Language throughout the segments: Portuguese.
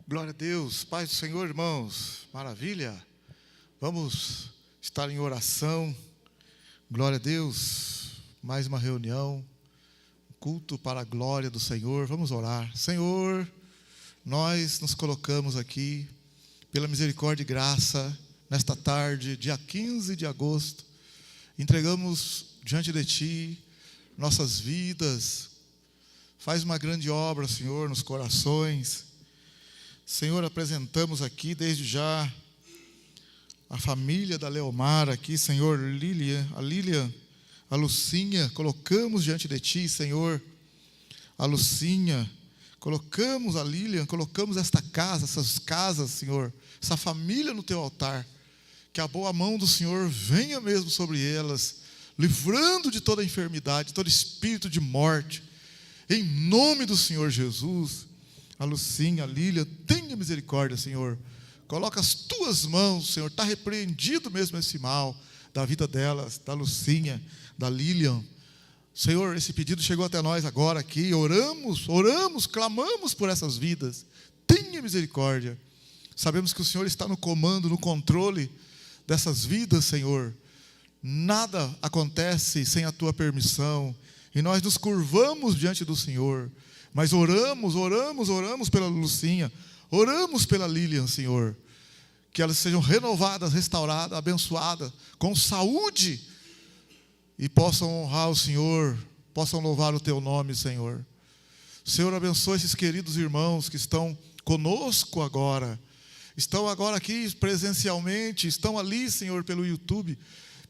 Glória a Deus, paz do Senhor, irmãos, maravilha. Vamos estar em oração. Glória a Deus, mais uma reunião, culto para a glória do Senhor. Vamos orar. Senhor, nós nos colocamos aqui pela misericórdia e graça nesta tarde, dia 15 de agosto. Entregamos diante de Ti nossas vidas. Faz uma grande obra, Senhor, nos corações. Senhor, apresentamos aqui desde já a família da Leomar aqui, Senhor, a Lilian, a Lucinha, colocamos diante de Ti, Senhor, a Lucinha, colocamos a Lilian, colocamos esta casa, essas casas, Senhor, essa família no Teu altar, que a boa mão do Senhor venha mesmo sobre elas, livrando de toda enfermidade, todo espírito de morte, em nome do Senhor Jesus. A Lucinha, a Lília, tenha misericórdia, Senhor. Coloca as Tuas mãos, Senhor. Está repreendido mesmo esse mal da vida delas, da Lucinha, da Lilian. Senhor, esse pedido chegou até nós agora aqui. Oramos, clamamos por essas vidas. Tenha misericórdia. Sabemos que o Senhor está no comando, no controle dessas vidas, Senhor. Nada acontece sem a Tua permissão. E nós nos curvamos diante do Senhor. Mas oramos pela Lucinha, oramos pela Lilian, Senhor, que elas sejam renovadas, restauradas, abençoadas, com saúde, e possam honrar o Senhor, possam louvar o Teu nome, Senhor. Senhor, abençoa esses queridos irmãos que estão conosco agora, estão agora aqui presencialmente, estão ali, Senhor, pelo YouTube,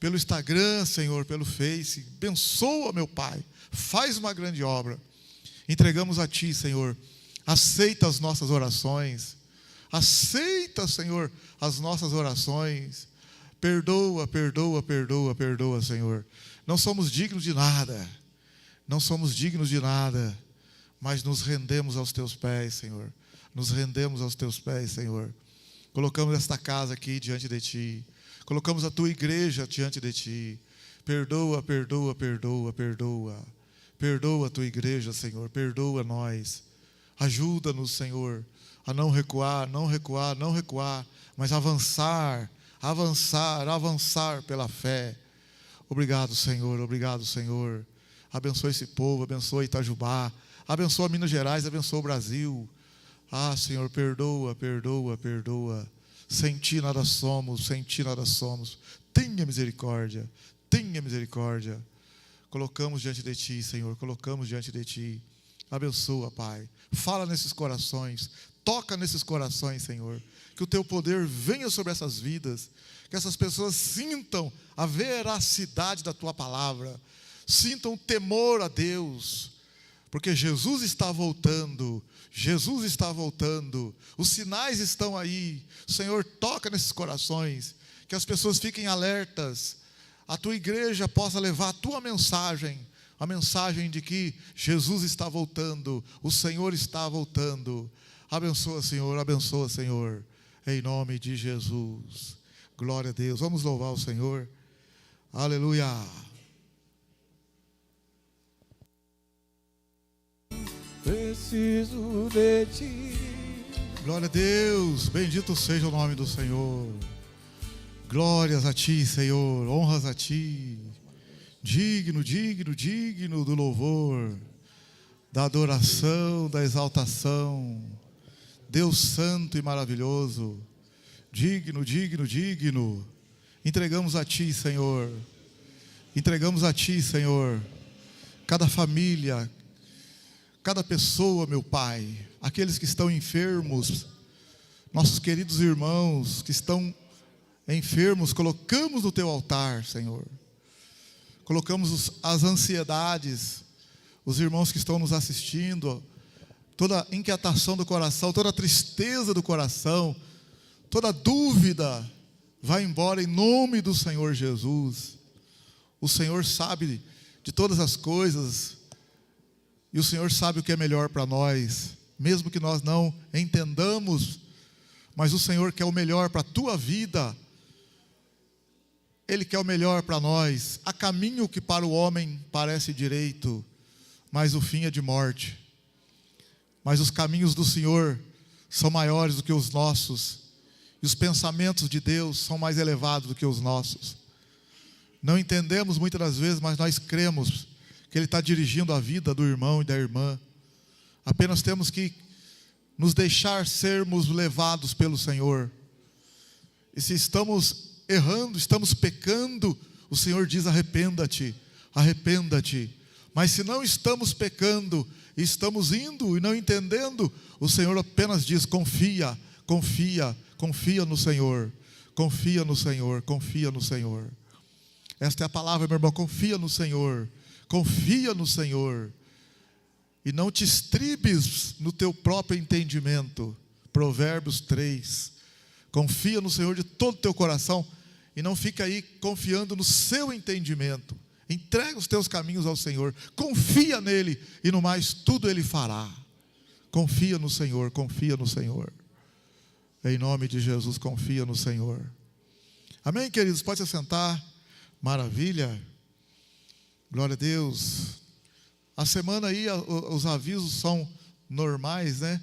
pelo Instagram, Senhor, pelo Face. Abençoa, meu Pai, faz uma grande obra. Entregamos a Ti, Senhor. Aceita as nossas orações. Aceita, Senhor, as nossas orações. Perdoa, Senhor. Não somos dignos de nada. Não somos dignos de nada. Mas nos rendemos aos Teus pés, Senhor. Nos rendemos aos Teus pés, Senhor. Colocamos esta casa aqui diante de Ti. Colocamos a Tua igreja diante de Ti. Perdoa. Perdoa a Tua igreja, Senhor, perdoa nós. Ajuda-nos, Senhor, a não recuar, mas avançar pela fé. Obrigado, Senhor. Abençoa esse povo, abençoa Itajubá, abençoa Minas Gerais, abençoa o Brasil. Ah, Senhor, perdoa. Sem Ti nada somos. Tenha misericórdia. Colocamos diante de Ti, Senhor, Abençoa, Pai. Fala nesses corações, toca nesses corações, Senhor. Que o Teu poder venha sobre essas vidas, que essas pessoas sintam a veracidade da Tua palavra, sintam temor a Deus, porque Jesus está voltando, os sinais estão aí. Senhor, toca nesses corações, que as pessoas fiquem alertas, a Tua igreja possa levar a Tua mensagem, a mensagem de que Jesus está voltando, o Senhor está voltando. Abençoa, Senhor, em nome de Jesus. Glória a Deus. Vamos louvar o Senhor. Aleluia. Preciso de Ti. Glória a Deus. Bendito seja o nome do Senhor. Glórias a Ti, Senhor, honras a Ti, digno do louvor, da adoração, da exaltação, Deus santo e maravilhoso, digno, entregamos a Ti, Senhor, cada família, cada pessoa, meu Pai, aqueles que estão enfermos, nossos queridos irmãos que estão enfermos, colocamos no Teu altar, Senhor. Colocamos as ansiedades, os irmãos que estão nos assistindo, toda a inquietação do coração, toda a tristeza do coração, toda a dúvida, vai embora em nome do Senhor Jesus. O Senhor sabe de todas as coisas, e o Senhor sabe o que é melhor para nós, mesmo que nós não entendamos, mas o Senhor quer o melhor para a tua vida. Ele quer o melhor para nós. Há caminho que para o homem parece direito, mas o fim é de morte. Mas os caminhos do Senhor são maiores do que os nossos, e os pensamentos de Deus são mais elevados do que os nossos. Não entendemos muitas das vezes, mas nós cremos que Ele está dirigindo a vida do irmão e da irmã. Apenas temos que nos deixar sermos levados pelo Senhor. E se estamos errando, estamos pecando, o Senhor diz: arrependa-te, arrependa-te. Mas se não estamos pecando, e estamos indo e não entendendo, o Senhor apenas diz: confia, confia, confia no Senhor, confia no Senhor, confia no Senhor. Esta é a palavra, meu irmão: confia no Senhor, confia no Senhor. E não te estribes no teu próprio entendimento. Provérbios 3. Confia no Senhor de todo o teu coração e não fica aí confiando no seu entendimento. Entrega os teus caminhos ao Senhor, confia nele e no mais tudo Ele fará. Confia no Senhor, confia no Senhor. Em nome de Jesus, confia no Senhor. Amém, queridos? Pode se assentar. Maravilha. Glória a Deus. A semana aí, os avisos são normais, né?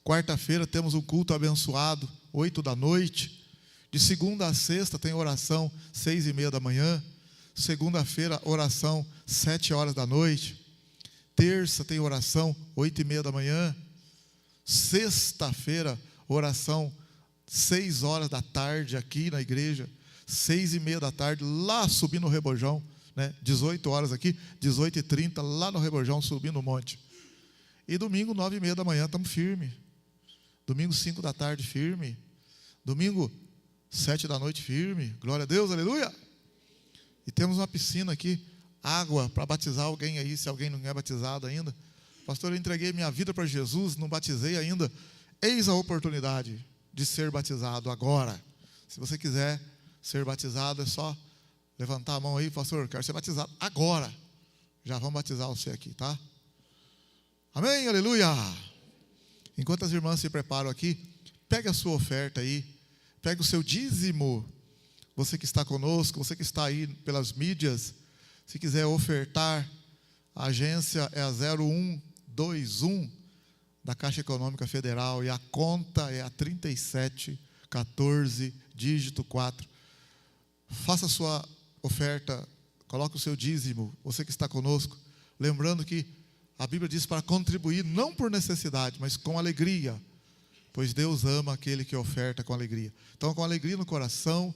Quarta-feira temos um culto abençoado, 8 da noite. De segunda a sexta tem oração, 6:30 da manhã. Segunda-feira, oração, 7 horas da noite. Terça tem oração, 8:30 da manhã. Sexta-feira, oração, 6 horas da tarde aqui na igreja. 6:30 da tarde, lá subindo o Rebojão. 18 horas aqui, 18:30 lá no Rebojão, subindo o monte. E domingo, 9:30 da manhã, estamos firmes. Domingo, 5 da tarde, firme. Domingo, 7 da noite, firme. Glória a Deus, aleluia. E temos uma piscina aqui, água para batizar alguém aí, se alguém não é batizado ainda. Pastor, eu entreguei minha vida para Jesus, não batizei ainda. Eis a oportunidade de ser batizado agora. Se você quiser ser batizado, é só levantar a mão aí: pastor, quero ser batizado agora. Já vamos batizar você aqui, tá? Amém, aleluia. Enquanto as irmãs se preparam aqui, pegue a sua oferta aí, pegue o seu dízimo. Você que está conosco, você que está aí pelas mídias, se quiser ofertar, a agência é a 0121 da Caixa Econômica Federal e a conta é a 3714, dígito 4. Faça a sua oferta, coloque o seu dízimo, você que está conosco, lembrando que a Bíblia diz para contribuir não por necessidade, mas com alegria, pois Deus ama aquele que oferta com alegria. Então, com alegria no coração,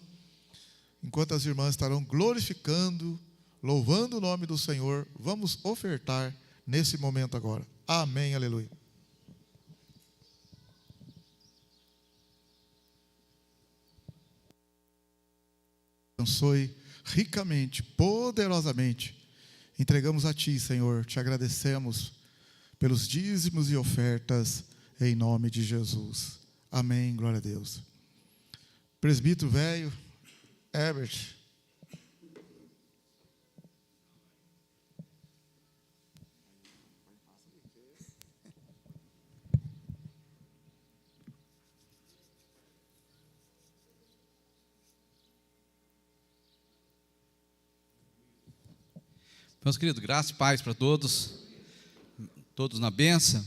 enquanto as irmãs estarão glorificando, louvando o nome do Senhor, vamos ofertar nesse momento agora. Amém, aleluia. Abençoe ricamente, poderosamente. Entregamos a Ti, Senhor, te agradecemos pelos dízimos e ofertas, em nome de Jesus. Amém, glória a Deus. Presbítero velho, Herbert. Meus queridos, graça e paz para todos, todos na bênção,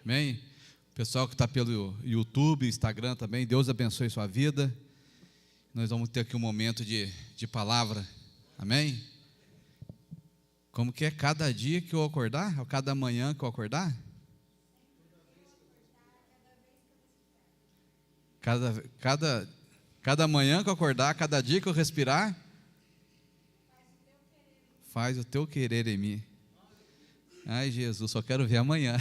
amém? O pessoal que está pelo YouTube, Instagram também, Deus abençoe sua vida. Nós vamos ter aqui um momento de palavra, amém? Como que é cada dia que eu acordar, ou cada manhã que eu acordar? Cada manhã que eu acordar, cada dia que eu respirar, faz o teu querer em mim. Ai, Jesus, só quero ver amanhã.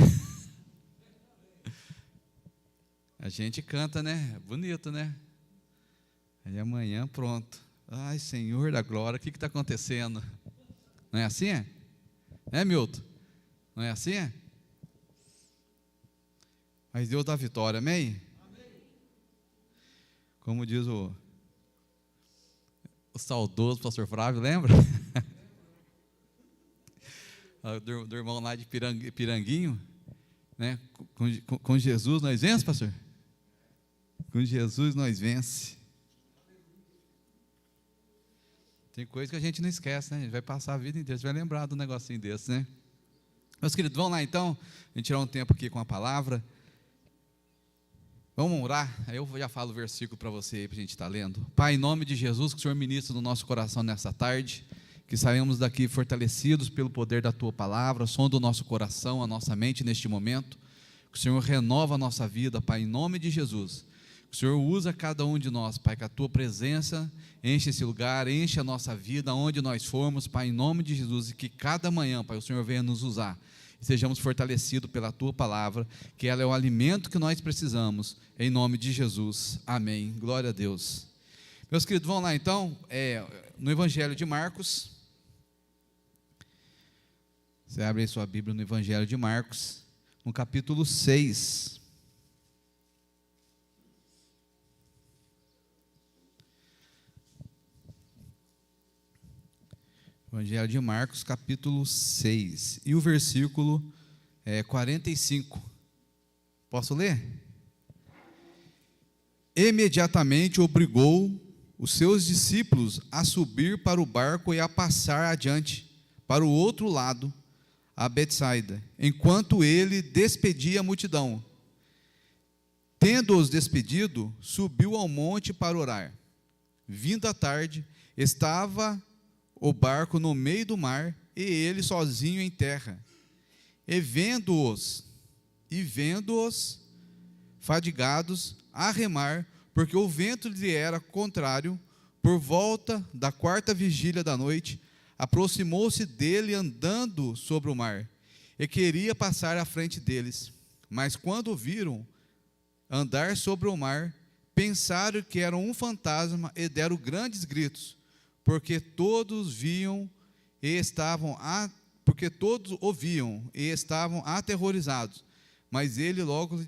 A gente canta, né? Bonito, né? Aí amanhã, pronto. Ai, Senhor da glória, o que está acontecendo? Não é assim? É, Milton? Não é assim? Mas Deus dá vitória, amém? Como diz o saudoso pastor Flávio, lembra? Do irmão lá de Piranguinho, né? Com Jesus nós vence, pastor? Com Jesus nós vence. Tem coisa que a gente não esquece, né? A gente vai passar a vida inteira, você vai lembrar do negocinho desse, né? Meus queridos, vamos lá então, a gente tirar um tempo aqui com a palavra. Vamos orar? Aí eu já falo o versículo para você aí, para a gente estar lendo. Pai, em nome de Jesus, que o Senhor ministre no nosso coração nessa tarde, que saímos daqui fortalecidos pelo poder da Tua palavra, sonda o nosso coração, a nossa mente neste momento, que o Senhor renova a nossa vida, Pai, em nome de Jesus. Que o Senhor usa cada um de nós, Pai, que a Tua presença enche esse lugar, enche a nossa vida, onde nós formos, Pai, em nome de Jesus, e que cada manhã, Pai, o Senhor venha nos usar, e sejamos fortalecidos pela Tua palavra, que ela é o alimento que nós precisamos, em nome de Jesus, amém, glória a Deus. Meus queridos, vamos lá então, no Evangelho de Marcos, você abre aí sua Bíblia no Evangelho de Marcos, no capítulo 6, Evangelho de Marcos, capítulo 6, e o versículo 45. Posso ler? Imediatamente obrigou os seus discípulos a subir para o barco e a passar adiante, para o outro lado, a Betsaida, enquanto ele despedia a multidão. Tendo-os despedido, subiu ao monte para orar. Vindo a tarde, estava o barco no meio do mar, e ele sozinho em terra. E vendo-os fadigados a remar, porque o vento lhe era contrário, por volta da 4ª vigília da noite, aproximou-se dele andando sobre o mar, e queria passar à frente deles. Mas quando o viram andar sobre o mar, pensaram que era um fantasma, e deram grandes gritos, porque todos ouviam e estavam aterrorizados. Mas ele logo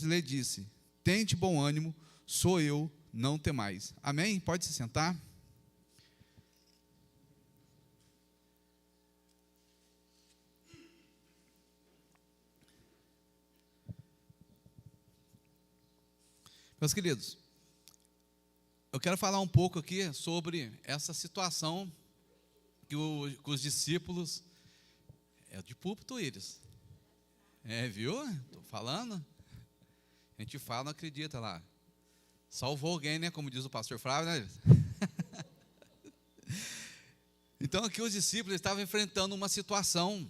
lhe disse: tente bom ânimo, sou eu, não temais. Amém? Pode se sentar. Meus queridos, eu quero falar um pouco aqui sobre essa situação que os discípulos, de púlpito eles, viu? Estou falando, a gente fala, não acredita lá, salvou alguém, né, como diz o pastor Flávio, né? Então aqui os discípulos estavam enfrentando uma situação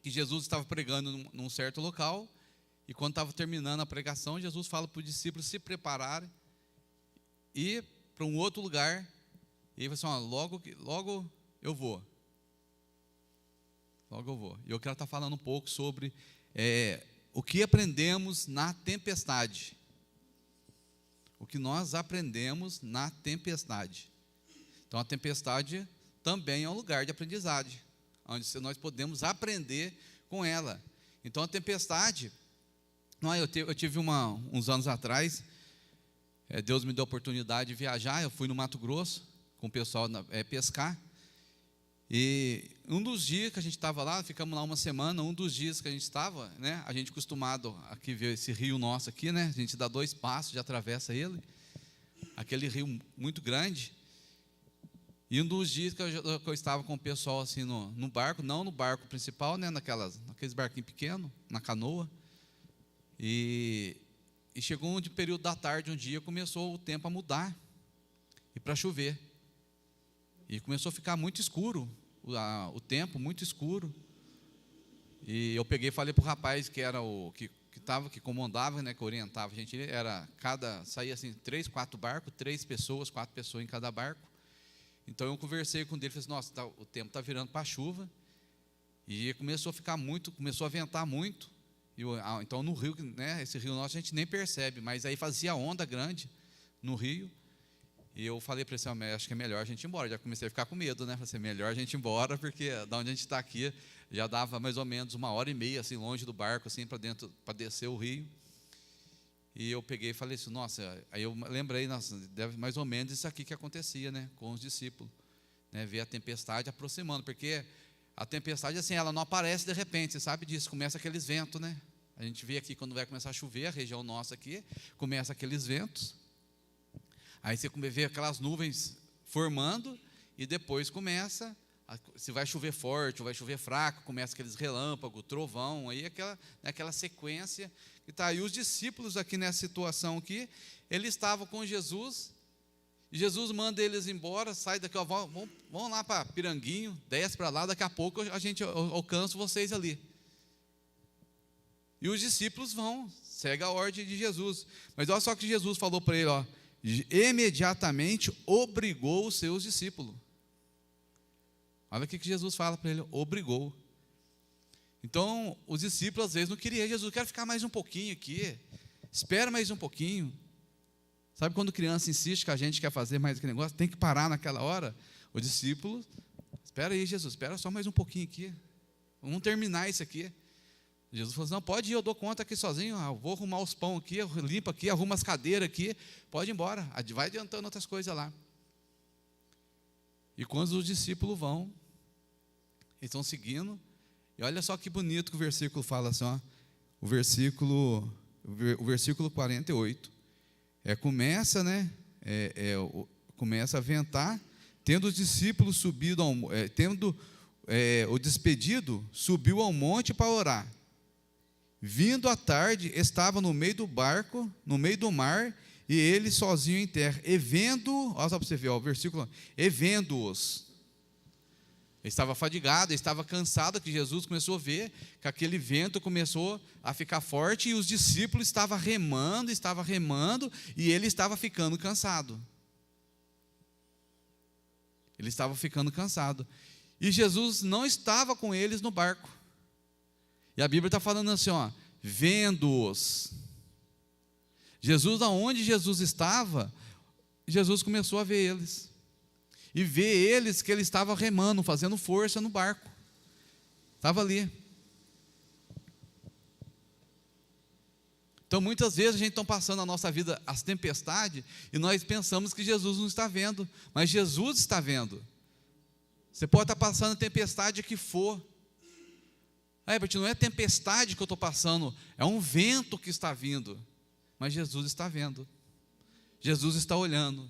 que Jesus estava pregando num certo local, e quando estava terminando a pregação, Jesus fala para os discípulos se prepararem, ir para um outro lugar, e ele falou assim: logo eu vou. E eu quero estar falando um pouco sobre o que aprendemos na tempestade. O que nós aprendemos na tempestade. Então a tempestade também é um lugar de aprendizagem, onde nós podemos aprender com ela. Então a tempestade, eu tive uns anos atrás, Deus me deu a oportunidade de viajar. Eu fui no Mato Grosso com o pessoal pescar, e um dos dias que a gente estava lá, ficamos lá uma semana. Um dos dias que a gente estava, né, a gente acostumado aqui ver esse rio nosso aqui, né, a gente dá 2 passos, já atravessa ele, aquele rio muito grande. E um dos dias que eu estava com o pessoal assim no barco, não no barco principal, né, naqueles barquinhos pequenos, na canoa, e chegou um período da tarde, um dia começou o tempo a mudar, e para chover, e começou a ficar muito escuro, o tempo muito escuro, e eu peguei e falei para o rapaz que era que comandava, né, que orientava a gente, saía assim 3, 4 barcos, 3 pessoas, 4 pessoas em cada barco. Então eu conversei com ele, falei assim: nossa, o tempo está virando para chuva, e começou a ventar muito. Então no rio, né, esse rio nosso a gente nem percebe, mas aí fazia onda grande no rio, e eu falei para ele assim: acho que é melhor a gente ir embora. Já comecei a ficar com medo, né? Falei assim: melhor a gente ir embora, porque da onde a gente está aqui já dava mais ou menos 1h30 assim, longe do barco, assim, para descer o rio. E eu peguei e falei assim: nossa, aí eu lembrei, nossa, deve mais ou menos isso aqui que acontecia, né, com os discípulos, né, ver a tempestade aproximando, porque a tempestade, assim, ela não aparece de repente, você sabe disso, começa aqueles ventos, né? A gente vê aqui quando vai começar a chover, a região nossa aqui, começa aqueles ventos, aí você vê aquelas nuvens formando, e depois começa se vai chover forte ou vai chover fraco, começa aqueles relâmpagos, trovão, aí aquela sequência que está aí. Os discípulos aqui nessa situação aqui, eles estavam com Jesus, e Jesus manda eles embora, sai daqui, ó, vão lá para Piranguinho, desce para lá, daqui a pouco a gente alcança vocês ali. E os discípulos vão, segue a ordem de Jesus. Mas olha só que Jesus falou para ele, ó, imediatamente obrigou os seus discípulos. Olha o que Jesus fala para ele, obrigou. Então, os discípulos às vezes não queriam, Jesus, quero ficar mais um pouquinho aqui, espera mais um pouquinho. Sabe quando criança insiste que a gente quer fazer mais aquele negócio, tem que parar naquela hora? O discípulo, espera aí, Jesus, espera só mais um pouquinho aqui, vamos terminar isso aqui. Jesus falou assim, não, pode ir, eu dou conta aqui sozinho, eu vou arrumar os pão aqui, eu limpo aqui, arrumo as cadeiras aqui, pode ir embora, vai adiantando outras coisas lá. E quando os discípulos vão, eles estão seguindo, e olha só que bonito que o versículo fala assim, ó, o versículo 48, começa a ventar, tendo os discípulos subido, o despedido subiu ao monte para orar. Vindo à tarde, estava no meio do barco, no meio do mar, e ele sozinho em terra, e vendo, olha só para você ver, ó, o versículo, e vendo-os. Ele estava fadigado, ele estava cansado, que Jesus começou a ver que aquele vento começou a ficar forte, e os discípulos estavam remando, e ele estava ficando cansado. Ele estava ficando cansado. E Jesus não estava com eles no barco. E a Bíblia está falando assim, ó, vendo-os. Jesus, aonde Jesus estava, Jesus começou a ver eles. E ver eles que ele estava remando, fazendo força no barco. Estava ali. Então, muitas vezes a gente está passando na nossa vida as tempestades e nós pensamos que Jesus não está vendo, mas Jesus está vendo. Você pode estar passando a tempestade que for. Herbert, não é tempestade que eu estou passando, é um vento que está vindo. Mas Jesus está vendo. Jesus está olhando.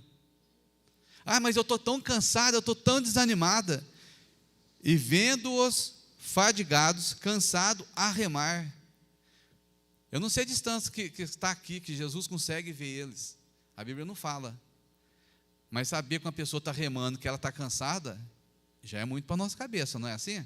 Mas eu estou tão cansada, eu estou tão desanimada. E vendo-os fadigados, cansados, a remar. Eu não sei a distância que está aqui, que Jesus consegue ver eles. A Bíblia não fala. Mas saber que uma pessoa está remando, que ela está cansada, já é muito para a nossa cabeça, não é assim?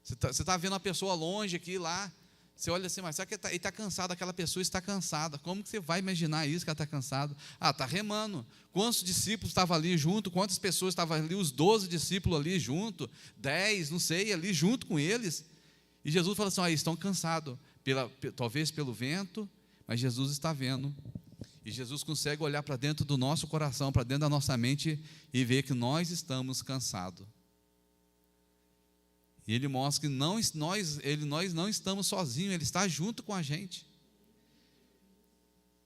Você está vendo uma pessoa longe aqui, lá, você olha assim, mas será que ele está cansado? Aquela pessoa está cansada. Como que você vai imaginar isso, que ela está cansada? Está remando. Quantos discípulos estavam ali junto? Quantas pessoas estavam ali? Os 12 discípulos ali junto, 10, não sei, ali junto com eles. E Jesus fala assim, eles estão cansados, talvez pelo vento, mas Jesus está vendo. E Jesus consegue olhar para dentro do nosso coração, para dentro da nossa mente e ver que nós estamos cansados. E Ele mostra que nós não estamos sozinhos, Ele está junto com a gente.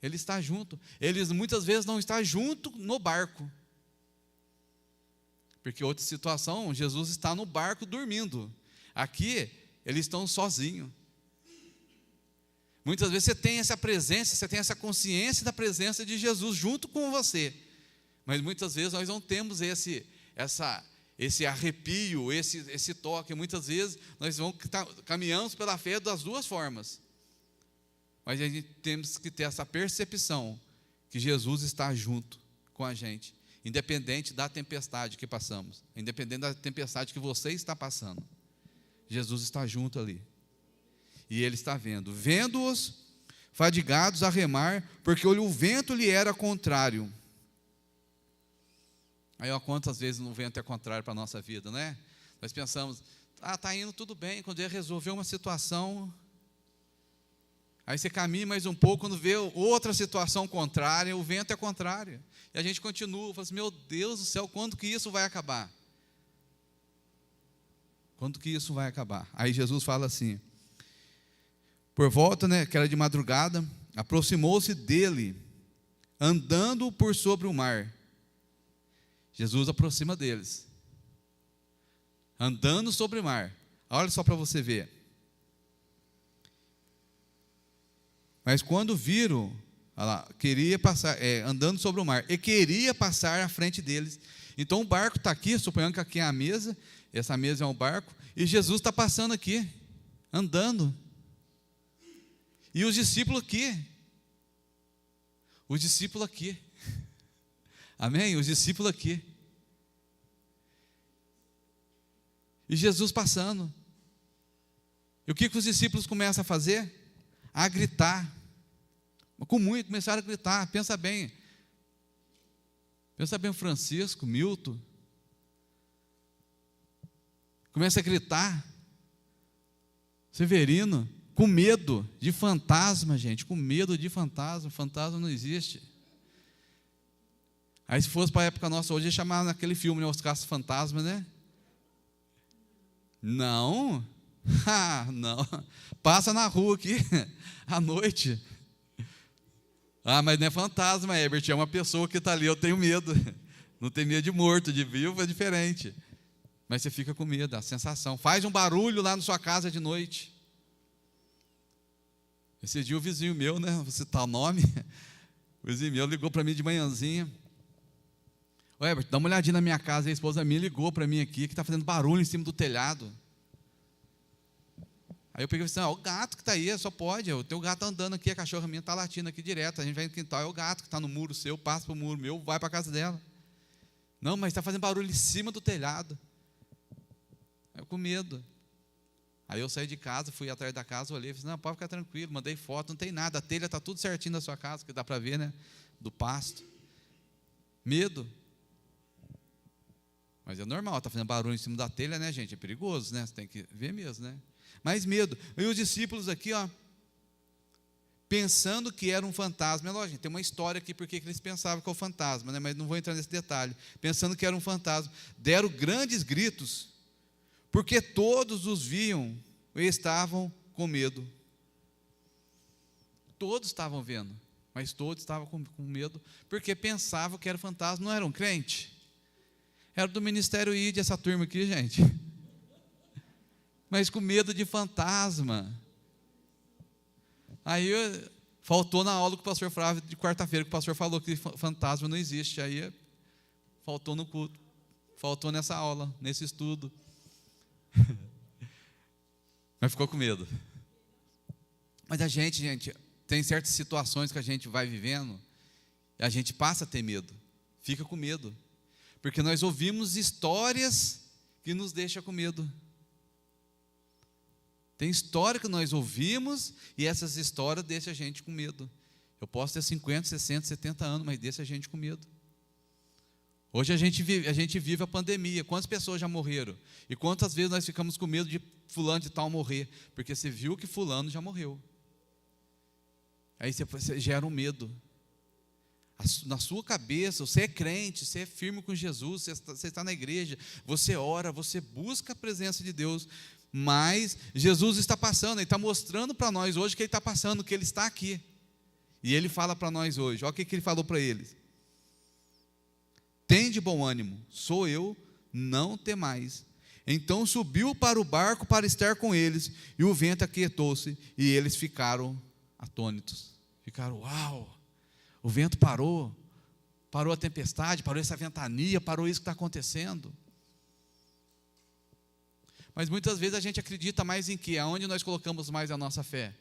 Ele está junto. Ele muitas vezes não está junto no barco. Porque outra situação, Jesus está no barco dormindo. Aqui, eles estão sozinhos. Muitas vezes você tem essa presença, você tem essa consciência da presença de Jesus junto com você. Mas muitas vezes nós não temos esse arrepio, esse toque. Muitas vezes nós caminhamos pela fé das duas formas. Mas a gente temos que ter essa percepção que Jesus está junto com a gente, independente da tempestade que passamos, independente da tempestade que você está passando. Jesus está junto ali. E Ele está vendo. Vendo-os fadigados a remar, porque o vento lhe era contrário. Aí, quantas vezes o vento é contrário para a nossa vida, né? Nós pensamos, está indo tudo bem, quando ele resolveu uma situação, aí você caminha mais um pouco, quando vê outra situação contrária, o vento é contrário. E a gente continua, fala assim, meu Deus do céu, quando que isso vai acabar? Quando que isso vai acabar? Aí Jesus fala assim, por volta, que era de madrugada, aproximou-se dele, andando por sobre o mar. Jesus aproxima deles, andando sobre o mar. Olha só para você ver. Mas quando viram, queria passar, andando sobre o mar, e queria passar à frente deles, Então o barco está aqui, suponhando que aqui é a mesa, essa mesa é um barco, e Jesus está passando aqui, andando. E os discípulos aqui. Os discípulos aqui. Amém? Os discípulos aqui. E Jesus passando. E o que os discípulos começam a fazer? A gritar. Começaram a gritar. Pensa bem. Pensa bem o Francisco, Milton. Começa a gritar. Severino, com medo de fantasma, gente. Com medo de fantasma. Fantasma não existe. Aí se fosse para a época nossa hoje, ia chamar naquele filme, né, Os Caça-Fantasmas, né? Não. Não. Passa na rua aqui, à noite. Mas não é fantasma, Herbert, é uma pessoa que está ali, eu tenho medo. Não tem medo de morto, de vivo é diferente. Mas você fica com medo, a sensação. Faz um barulho lá na sua casa de noite. Esse dia o vizinho meu, né, vou citar o nome, o vizinho meu ligou para mim de manhãzinha. Ô Herbert, dá uma olhadinha na minha casa, a esposa minha ligou para mim aqui, que está fazendo barulho em cima do telhado. Aí eu peguei e falei assim, o gato que está aí, só pode, o teu gato andando aqui, a cachorra minha está latindo aqui direto, a gente vai no quintal, é o gato que está no muro seu, passa para o muro meu, vai para a casa dela. Não, mas está fazendo barulho em cima do telhado. Eu com medo. Aí eu saí de casa, fui atrás da casa, olhei, falei, não, pode ficar tranquilo, mandei foto, não tem nada, a telha está tudo certinho na sua casa, que dá para ver, né, do pasto. Medo. Mas é normal, está fazendo barulho em cima da telha, né, gente? É perigoso, né? Você tem que ver mesmo, né? Mas medo. E os discípulos aqui, ó, pensando que era um fantasma. É lógico, tem uma história aqui porque eles pensavam que é o fantasma, né? Mas não vou entrar nesse detalhe. Pensando que era um fantasma. Deram grandes gritos, porque todos os viam e estavam com medo. Todos estavam vendo, mas todos estavam com medo, porque pensavam que era fantasma. Não eram crente? Era do Ministério ID, essa turma aqui, gente. Mas com medo de fantasma. Aí faltou na aula que o pastor Flávio, de quarta-feira, que o pastor falou que fantasma não existe. Aí faltou no culto. Faltou nessa aula, nesse estudo. Mas ficou com medo. Mas a gente, tem certas situações que a gente vai vivendo, e a gente passa a ter medo. Fica com medo. Porque nós ouvimos histórias que nos deixam com medo. Tem história que nós ouvimos e essas histórias deixam a gente com medo. Eu posso ter 50, 60, 70 anos, mas deixa a gente com medo. Hoje a gente vive a pandemia. Quantas pessoas já morreram? E quantas vezes nós ficamos com medo de fulano de tal morrer? Porque você viu que fulano já morreu. Aí você gera um medo. Na sua cabeça, você é crente, você é firme com Jesus, você está na igreja, você ora, você busca a presença de Deus, mas Jesus está passando, Ele está mostrando para nós hoje que Ele está passando, que Ele está aqui, e Ele fala para nós hoje, olha o que Ele falou para eles: tende bom ânimo, sou eu, não temais. Então subiu para o barco para estar com eles, e o vento aquietou-se, e eles ficaram atônitos, ficaram, uau! O vento parou a tempestade, parou essa ventania, parou isso que está acontecendo. Mas muitas vezes a gente acredita mais em quê? Aonde nós colocamos mais a nossa fé?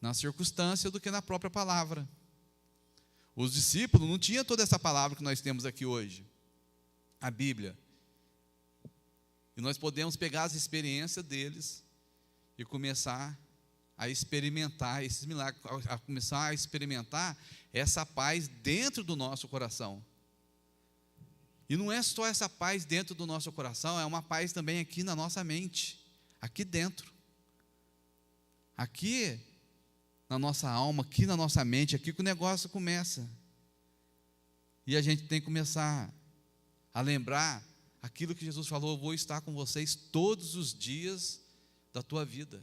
Na circunstância do que na própria palavra. Os discípulos não tinham toda essa palavra que nós temos aqui hoje, a Bíblia. E nós podemos pegar as experiências deles e começar a experimentar esses milagres, a começar a experimentar essa paz dentro do nosso coração. E não é só essa paz dentro do nosso coração, é uma paz também aqui na nossa mente, aqui dentro. Aqui na nossa alma, aqui na nossa mente, aqui que o negócio começa. E a gente tem que começar a lembrar aquilo que Jesus falou: eu vou estar com vocês todos os dias da tua vida.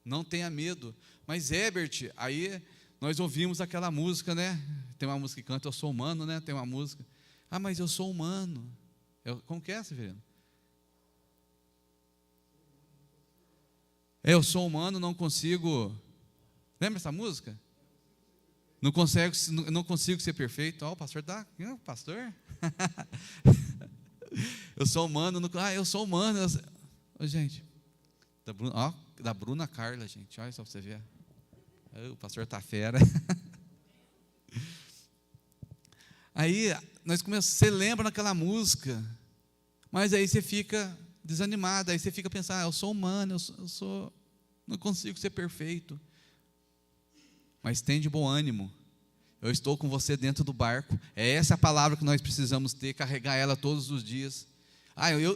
Não tenha medo. Mas Herbert, aí nós ouvimos aquela música, né? Tem uma música que canta, eu sou humano, né? Tem uma música, mas eu sou humano. Como que é, Severino? Eu sou humano, não consigo. Lembra essa música? não consigo ser perfeito. Ó, o pastor está aqui, o pastor. Eu sou humano, eu sou humano. Ô, gente, da Bruna Carla, gente, olha só para você ver. O pastor está fera. Aí nós começamos, você lembra naquela música, mas aí você fica desanimado, aí você fica pensando, eu sou humano, não consigo ser perfeito. Mas tem de bom ânimo, eu estou com você dentro do barco. É essa a palavra que nós precisamos ter, carregar ela todos os dias.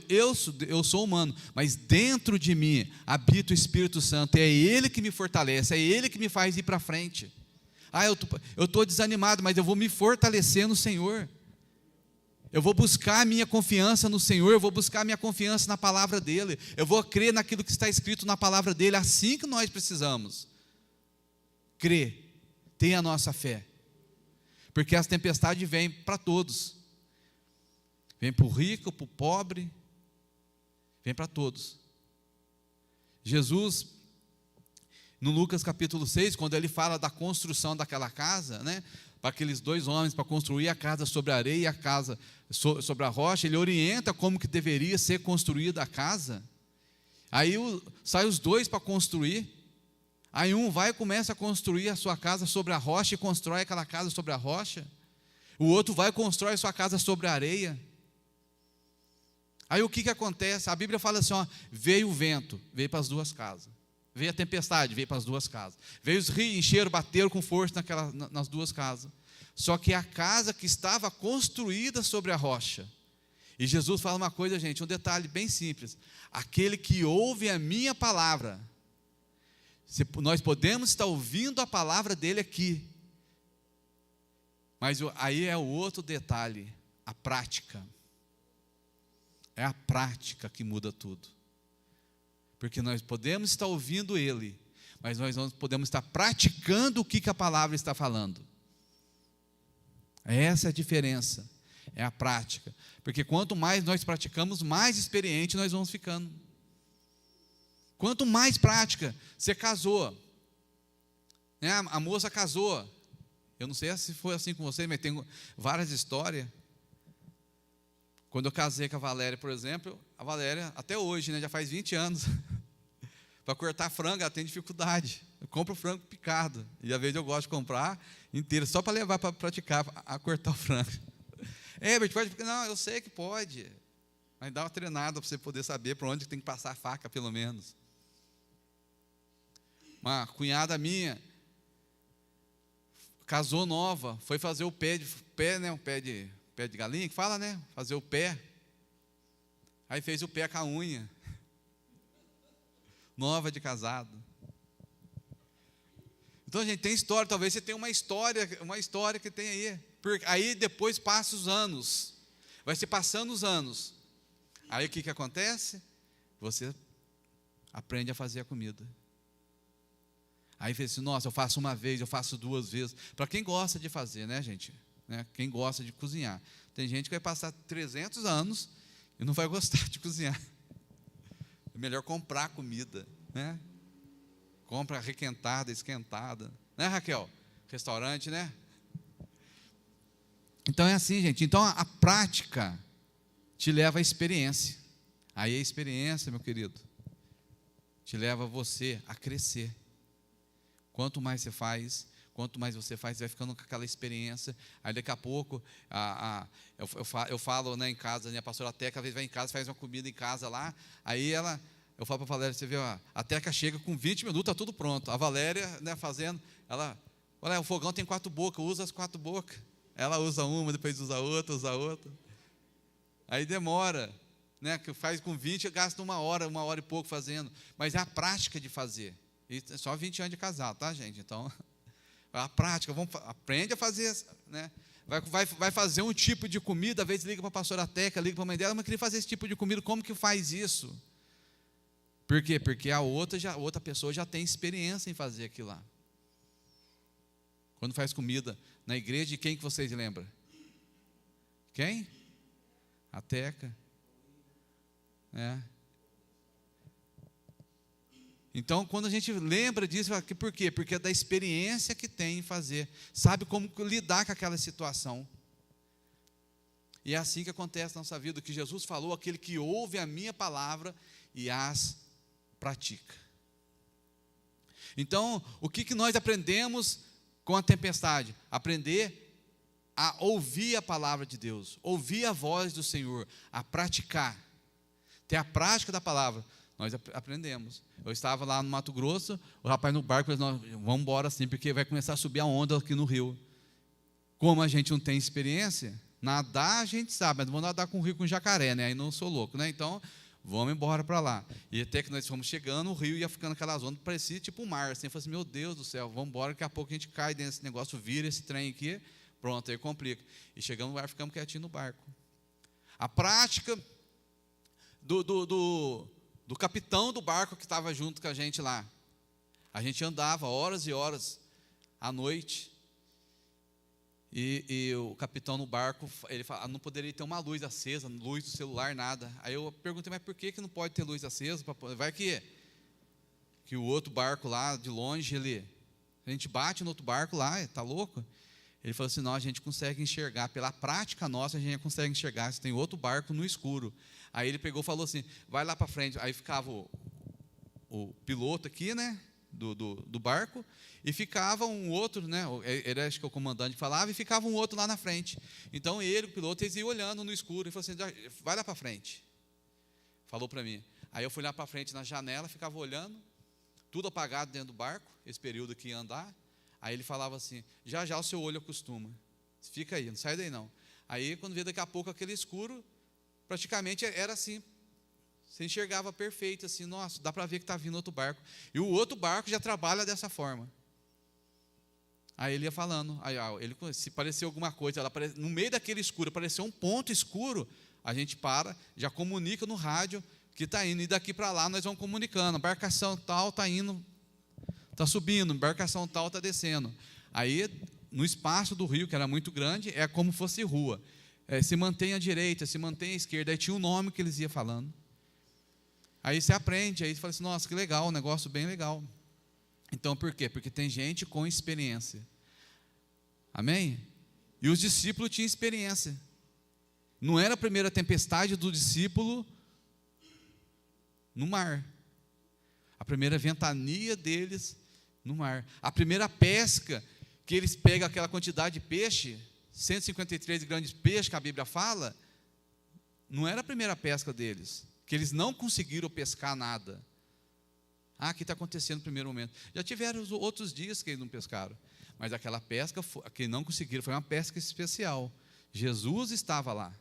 Eu sou humano, mas dentro de mim habita o Espírito Santo, é Ele que me fortalece, é Ele que me faz ir para frente. Eu estou desanimado, mas eu vou me fortalecer no Senhor. Eu vou buscar a minha confiança no Senhor, eu vou buscar a minha confiança na palavra dEle, eu vou crer naquilo que está escrito na palavra dEle, assim que nós precisamos. Crer, ter a nossa fé, porque as tempestades vêm para todos, vem para o rico, para o pobre, vem para todos. Jesus, no Lucas capítulo 6, quando ele fala da construção daquela casa, né, para aqueles 2 homens, para construir a casa sobre a areia e a casa sobre a rocha, ele orienta como que deveria ser construída a casa. Aí sai os 2 para construir, aí um vai e começa a construir a sua casa sobre a rocha e constrói aquela casa sobre a rocha, o outro vai e constrói a sua casa sobre a areia. Aí o que acontece? A Bíblia fala assim, veio o vento, veio para as 2 casas. Veio a tempestade, veio para as 2 casas. Veio os rios, encheram, bateram com força nas 2 casas. Só que a casa que estava construída sobre a rocha. E Jesus fala uma coisa, gente, um detalhe bem simples. Aquele que ouve a minha palavra. Nós podemos estar ouvindo a palavra dele aqui. Mas aí é o outro detalhe, a prática. É a prática que muda tudo. Porque nós podemos estar ouvindo Ele, mas nós não podemos estar praticando o que a palavra está falando. Essa é a diferença, é a prática. Porque quanto mais nós praticamos, mais experiente nós vamos ficando. Quanto mais prática, você casou, né? A moça casou. Eu não sei se foi assim com você, mas tem várias histórias. Quando eu casei com a Valéria, por exemplo, a Valéria, até hoje, né, já faz 20 anos, para cortar frango, ela tem dificuldade. Eu compro frango picado, e às vezes eu gosto de comprar inteiro, só para levar para praticar, a cortar o frango. Mas pode, não, eu sei que pode, mas dá uma treinada para você poder saber para onde tem que passar a faca, pelo menos. Uma cunhada minha, casou nova, foi fazer o pé de galinha, que fala, né? Fazer o pé. Aí fez o pé com a unha. Nova de casado. Então, gente, tem história. Talvez você tenha uma história que tem aí. Porque aí depois passa os anos. Vai se passando os anos. Aí o que acontece? Você aprende a fazer a comida. Aí fez assim, nossa, eu faço uma vez, eu faço 2 vezes. Para quem gosta de fazer, né, gente? Né? Quem gosta de cozinhar. Tem gente que vai passar 300 anos e não vai gostar de cozinhar. É melhor comprar comida, né? Compra requentada, esquentada. Né, Raquel? Restaurante, né? Então é assim, gente. Então a prática te leva à experiência. Aí a experiência, meu querido, te leva você a crescer. Quanto mais você faz, você vai ficando com aquela experiência. Aí daqui a pouco, eu falo, né, em casa, né, a pastora Teca, às vezes vai em casa, faz uma comida em casa lá, aí eu falo para a Valéria, você vê, a Teca chega com 20 minutos, está tudo pronto. A Valéria, né, fazendo, olha, o fogão tem 4 bocas, usa as 4 bocas. Ela usa uma, depois usa outra. Aí demora, né, que faz com 20, gasta 1 hora e pouco fazendo. Mas é a prática de fazer. E só 20 anos de casado, tá, gente? Então, a prática, aprende a fazer, né? Vai fazer um tipo de comida, às vezes liga para a pastora Teca, liga para a mãe dela, mas queria fazer esse tipo de comida, como que faz isso? Por quê? Porque a outra pessoa já tem experiência em fazer aquilo lá. Quando faz comida na igreja, de quem que vocês lembram? Quem? A Teca. Então, quando a gente lembra disso, por quê? Porque é da experiência que tem em fazer, sabe como lidar com aquela situação. E é assim que acontece na nossa vida, o que Jesus falou, aquele que ouve a minha palavra e as pratica. Então, o que nós aprendemos com a tempestade? Aprender a ouvir a palavra de Deus, ouvir a voz do Senhor, a praticar, ter a prática da palavra. Nós aprendemos. Eu estava lá no Mato Grosso, o rapaz no barco falou, vamos embora assim, porque vai começar a subir a onda aqui no rio. Como a gente não tem experiência, nadar a gente sabe, mas não vou nadar com o rio com jacaré, né? Aí não sou louco, né? Então, vamos embora para lá. E até que nós fomos chegando, o rio ia ficando aquelas ondas, parecia tipo um mar, assim. Eu falei assim, meu Deus do céu, vamos embora, daqui a pouco a gente cai dentro desse negócio, vira esse trem aqui, pronto, aí complica. E chegamos no bar, ficamos quietinhos no barco. A prática do capitão do barco que estava junto com a gente lá. A gente andava horas e horas à noite, e o capitão no barco, ele fala, não poderia ter uma luz acesa, luz do celular, nada. Aí eu perguntei, mas por que não pode ter luz acesa? Vai que o outro barco lá, de longe, a gente bate no outro barco lá, está louco? Ele falou assim, não, a gente consegue enxergar, pela prática nossa, a gente consegue enxergar se tem outro barco no escuro. Aí ele pegou e falou assim, vai lá para frente. Aí ficava o piloto aqui, né, do barco, e ficava um outro, né, ele acho que é o comandante que falava, e ficava um outro lá na frente. Então ele, o piloto, eles iam olhando no escuro, e falou assim, vai lá para frente. Falou para mim. Aí eu fui lá para frente na janela, ficava olhando, tudo apagado dentro do barco, esse período que ia andar. Aí ele falava assim, já o seu olho acostuma, fica aí, não sai daí não. Aí quando veio daqui a pouco aquele escuro, praticamente era assim, você enxergava perfeito, assim, nossa, dá para ver que está vindo outro barco. E o outro barco já trabalha dessa forma. Aí ele ia falando, aí, se parecer alguma coisa, no meio daquele escuro, apareceu um ponto escuro, a gente para, já comunica no rádio que está indo, e daqui para lá nós vamos comunicando, a embarcação tal está indo, está subindo, embarcação tal está descendo. Aí, no espaço do rio, que era muito grande, é como fosse rua. Se mantém à direita, se mantém à esquerda. Aí tinha um nome que eles iam falando. Aí você aprende, aí você fala assim, nossa, que legal, um negócio bem legal. Então, por quê? Porque tem gente com experiência. Amém? E os discípulos tinham experiência. Não era a primeira tempestade do discípulo no mar. A primeira ventania deles no mar. A primeira pesca, que eles pegam aquela quantidade de peixe, 153 grandes peixes que a Bíblia fala, não era a primeira pesca deles, que eles não conseguiram pescar nada. Aqui está acontecendo no primeiro momento. Já tiveram os outros dias que eles não pescaram, mas aquela pesca que não conseguiram foi uma pesca especial. Jesus estava lá.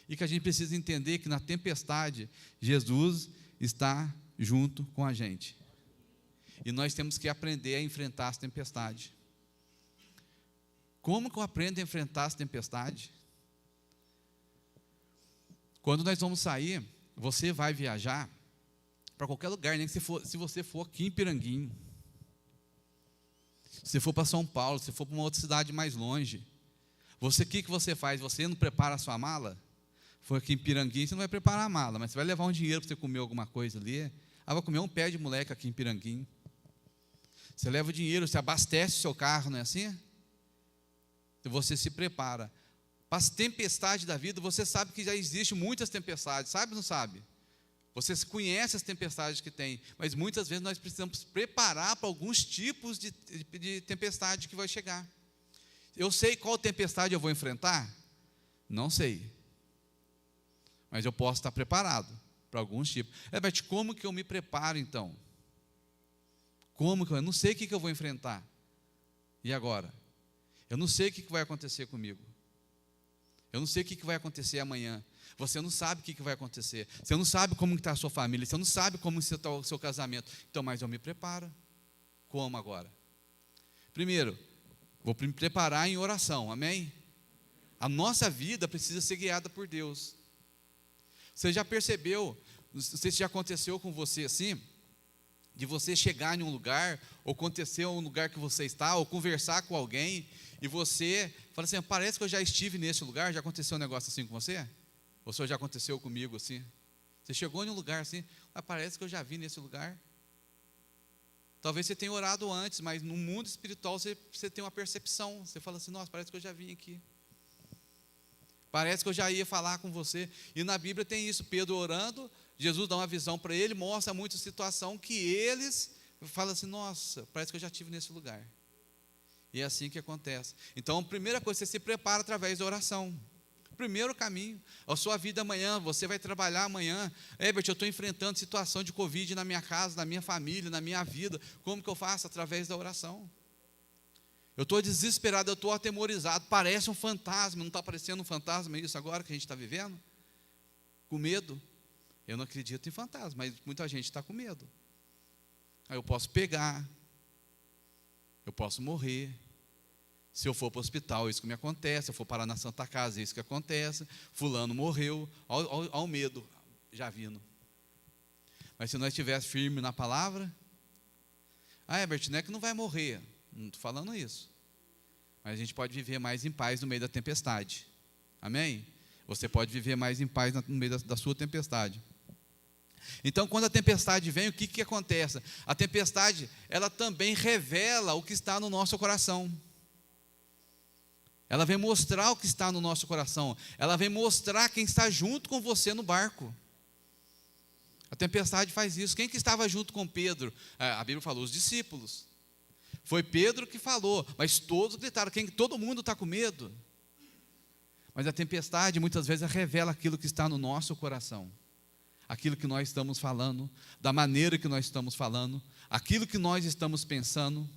E que a gente precisa entender que na tempestade, Jesus está junto com a gente. E nós temos que aprender a enfrentar as tempestades. Como que eu aprendo a enfrentar as tempestades? Quando nós vamos sair, você vai viajar para qualquer lugar, nem que se você for aqui em Piranguinho, se você for para São Paulo, se for para uma outra cidade mais longe, o que você faz? Você não prepara a sua mala? For aqui em Piranguinho, você não vai preparar a mala, mas você vai levar um dinheiro para você comer alguma coisa ali. Vai comer um pé de moleque aqui em Piranguinho. Você leva o dinheiro, você abastece o seu carro, não é assim? Você se prepara. Para as tempestades da vida, você sabe que já existem muitas tempestades, sabe ou não sabe? Você conhece as tempestades que tem, mas muitas vezes nós precisamos preparar para alguns tipos de tempestade que vai chegar. Eu sei qual tempestade eu vou enfrentar? Não sei. Mas eu posso estar preparado para alguns tipos. Beth, como que eu me preparo então? Como que eu não sei o que eu vou enfrentar? E agora? Eu não sei o que vai acontecer comigo. Eu não sei o que vai acontecer amanhã. Você não sabe o que vai acontecer. Você não sabe como está a sua família. Você não sabe como está o seu casamento. Então, mas eu me preparo. Como agora? Primeiro, vou me preparar em oração. Amém? A nossa vida precisa ser guiada por Deus. Você já percebeu, não sei se já aconteceu com você assim, de você chegar em um lugar, ou acontecer um lugar que você está, ou conversar com alguém, e você fala assim, parece que eu já estive nesse lugar. Já aconteceu um negócio assim com você? Ou só já aconteceu comigo assim? Você chegou em um lugar assim, parece que eu já vi nesse lugar. Talvez você tenha orado antes, mas no mundo espiritual você tem uma percepção. Você fala assim, nossa, parece que eu já vim aqui. Parece que eu já ia falar com você. E na Bíblia tem isso, Pedro orando, Jesus dá uma visão para ele, mostra muita situação que eles falam assim, nossa, parece que eu já estive nesse lugar. E é assim que acontece. Então, a primeira coisa, você se prepara através da oração. Primeiro caminho, a sua vida amanhã, você vai trabalhar amanhã. Herbert, eu estou enfrentando situação de Covid na minha casa, na minha família, na minha vida. Como que eu faço? Através da oração. Eu estou desesperado, eu estou atemorizado, parece um fantasma, não está parecendo um fantasma isso agora que a gente está vivendo? Com medo. Eu não acredito em fantasma, mas muita gente está com medo. Aí eu posso pegar, eu posso morrer. Se eu for para o hospital, isso que me acontece. Se eu for parar na Santa Casa, isso que acontece. Fulano morreu, ao medo já vindo. Mas se nós estivéssemos firmes na palavra, Herbert, não é que não vai morrer, não estou falando isso, mas a gente pode viver mais em paz no meio da tempestade, amém? Você pode viver mais em paz no meio da sua tempestade. Então, quando a tempestade vem, o que acontece? A tempestade, ela também revela o que está no nosso coração. Ela vem mostrar o que está no nosso coração. Ela vem mostrar quem está junto com você no barco. A tempestade faz isso. Quem que estava junto com Pedro? A Bíblia falou, os discípulos. Foi Pedro que falou, mas todos gritaram, todo mundo está com medo. Mas a tempestade muitas vezes revela aquilo que está no nosso coração. Aquilo que nós estamos falando, da maneira que nós estamos falando, aquilo que nós estamos pensando.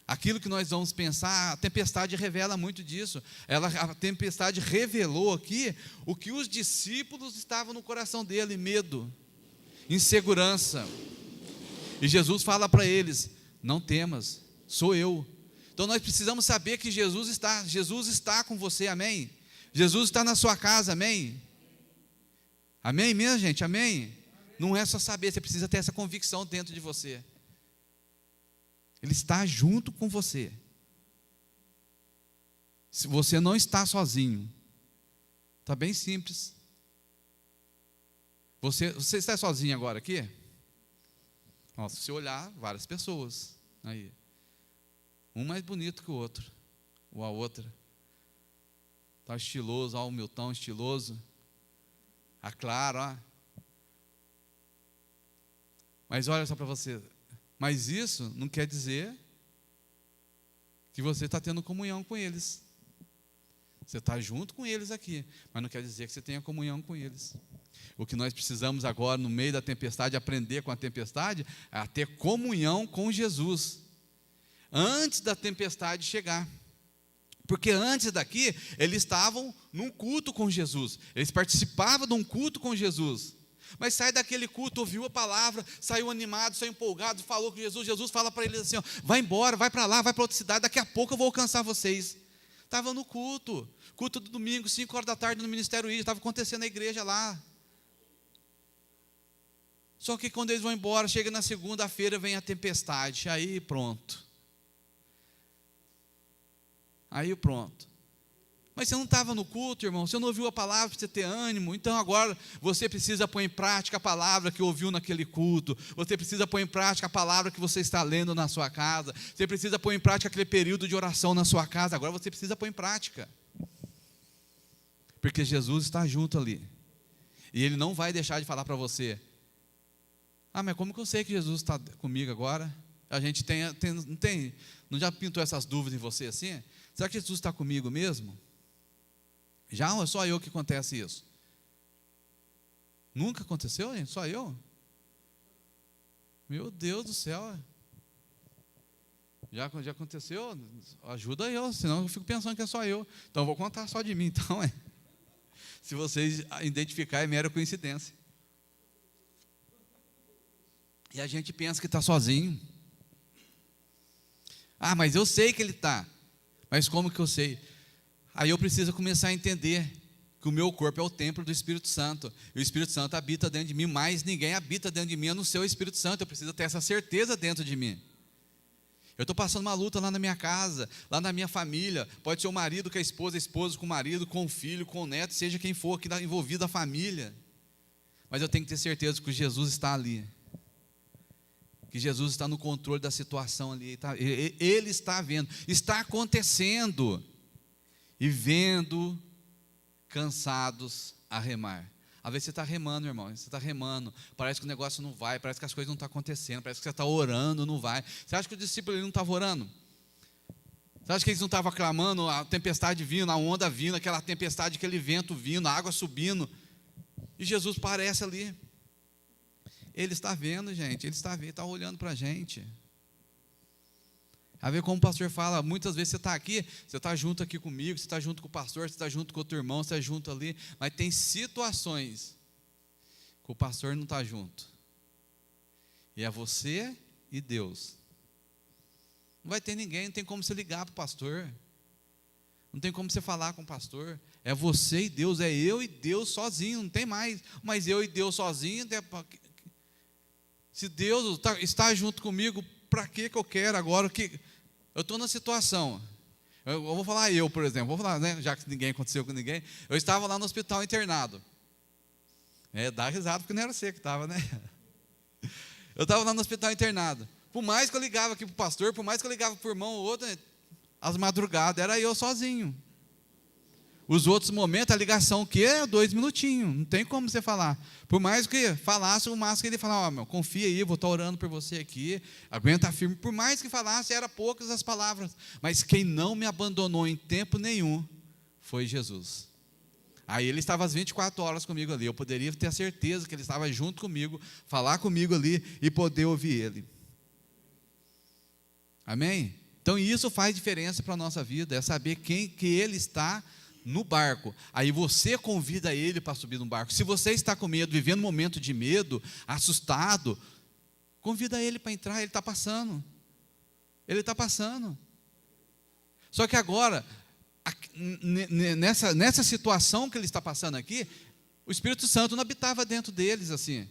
Aquilo que nós vamos pensar, a tempestade revela muito disso. A tempestade revelou aqui o que os discípulos estavam no coração dele, medo, insegurança. E Jesus fala para eles, não temas, sou eu. Então nós precisamos saber que Jesus está com você, amém? Jesus está na sua casa, amém? Amém mesmo, gente, amém? Não é só saber, você precisa ter essa convicção dentro de você. Ele está junto com você. Se você não está sozinho, está bem simples. Você está sozinho agora aqui? Se você olhar, várias pessoas aí. Um mais bonito que o outro, ou a outra. Está estiloso, o meu tão estiloso. A Clara, Mas olha só para você. Mas isso não quer dizer que você está tendo comunhão com eles. Você está junto com eles aqui, mas não quer dizer que você tenha comunhão com eles. O que nós precisamos agora, no meio da tempestade, aprender com a tempestade, é a ter comunhão com Jesus, antes da tempestade chegar. Porque antes daqui, eles estavam num culto com Jesus, eles participavam de um culto com Jesus. Mas sai daquele culto, ouviu a palavra, saiu animado, saiu empolgado, falou com Jesus. Jesus fala para eles assim, ó, vai embora, vai para lá, vai para outra cidade, daqui a pouco eu vou alcançar vocês. Estava no culto do domingo, 5 horas da tarde no Ministério I, estava acontecendo na igreja lá. Só que quando eles vão embora, chega na segunda-feira, vem a tempestade, aí pronto. Mas você não estava no culto, irmão, você não ouviu a palavra para você ter ânimo, então agora você precisa pôr em prática a palavra que ouviu naquele culto, você precisa pôr em prática a palavra que você está lendo na sua casa, você precisa pôr em prática aquele período de oração na sua casa, agora você precisa pôr em prática, porque Jesus está junto ali, e Ele não vai deixar de falar para você, mas como que eu sei que Jesus está comigo agora? A gente não já pintou essas dúvidas em você assim? Será que Jesus está comigo mesmo? Já ou é só eu que acontece isso? Nunca aconteceu, gente? Só eu? Meu Deus do céu. Já aconteceu? Ajuda eu, senão eu fico pensando que é só eu. Então eu vou contar só de mim, então se vocês identificarem, é mera coincidência. E a gente pensa que está sozinho. Mas eu sei que ele está. Mas como que eu sei? Aí eu preciso começar a entender que o meu corpo é o templo do Espírito Santo. E o Espírito Santo habita dentro de mim, mas ninguém habita dentro de mim, a não ser o Espírito Santo. Eu preciso ter essa certeza dentro de mim. Eu estou passando uma luta lá na minha casa, lá na minha família. Pode ser o marido com a esposa com o marido, com o filho, com o neto, seja quem for que está envolvido na família. Mas eu tenho que ter certeza que Jesus está ali. que Jesus está no controle da situação ali, Ele está vendo, está acontecendo, e vendo cansados a remar. Às vezes você está remando, meu irmão, você está remando, parece que o negócio não vai, parece que as coisas não estão acontecendo, parece que você está orando, não vai. Você acha que o discípulo ele não estava orando? Você acha que eles não estavam clamando, a tempestade vindo, a onda vindo, aquela tempestade, aquele vento vindo, a água subindo, e Jesus parece ali. Ele está vendo, gente, Ele está vendo, está olhando para a gente. A ver como o pastor fala, muitas vezes você está aqui, você está junto aqui comigo, você está junto com o pastor, você está junto com o outro irmão, você está junto ali, mas tem situações que o pastor não está junto. E é você e Deus. Não vai ter ninguém, não tem como você ligar para o pastor, não tem como você falar com o pastor. É você e Deus, é eu e Deus sozinho, não tem mais. Mas eu e Deus sozinho, se Deus está junto comigo, para que eu quero agora? Eu estou na situação, eu vou falar por exemplo, vou falar, né, já que ninguém aconteceu com ninguém, eu estava lá no hospital internado, dá risada porque não era você que estava, né? Eu estava lá no hospital internado, por mais que eu ligava aqui para o pastor, por mais que eu ligava para o irmão ou outro, às madrugadas, era eu sozinho. Os outros momentos, a ligação que é 2 minutinhos, não tem como você falar. Por mais que falasse, o máximo que ele falava, confia aí, vou estar orando por você aqui, aguenta firme. Por mais que falasse, eram poucas as palavras. Mas quem não me abandonou em tempo nenhum foi Jesus. Aí ele estava às 24 horas comigo ali, eu poderia ter a certeza que ele estava junto comigo, falar comigo ali e poder ouvir ele. Amém? Então isso faz diferença para a nossa vida, é saber que ele está no barco. Aí você convida ele para subir no barco. Se você está com medo, vivendo um momento de medo, assustado, convida ele para entrar, ele está passando. Ele está passando. Só que agora, nessa situação que ele está passando aqui, o Espírito Santo não habitava dentro deles assim.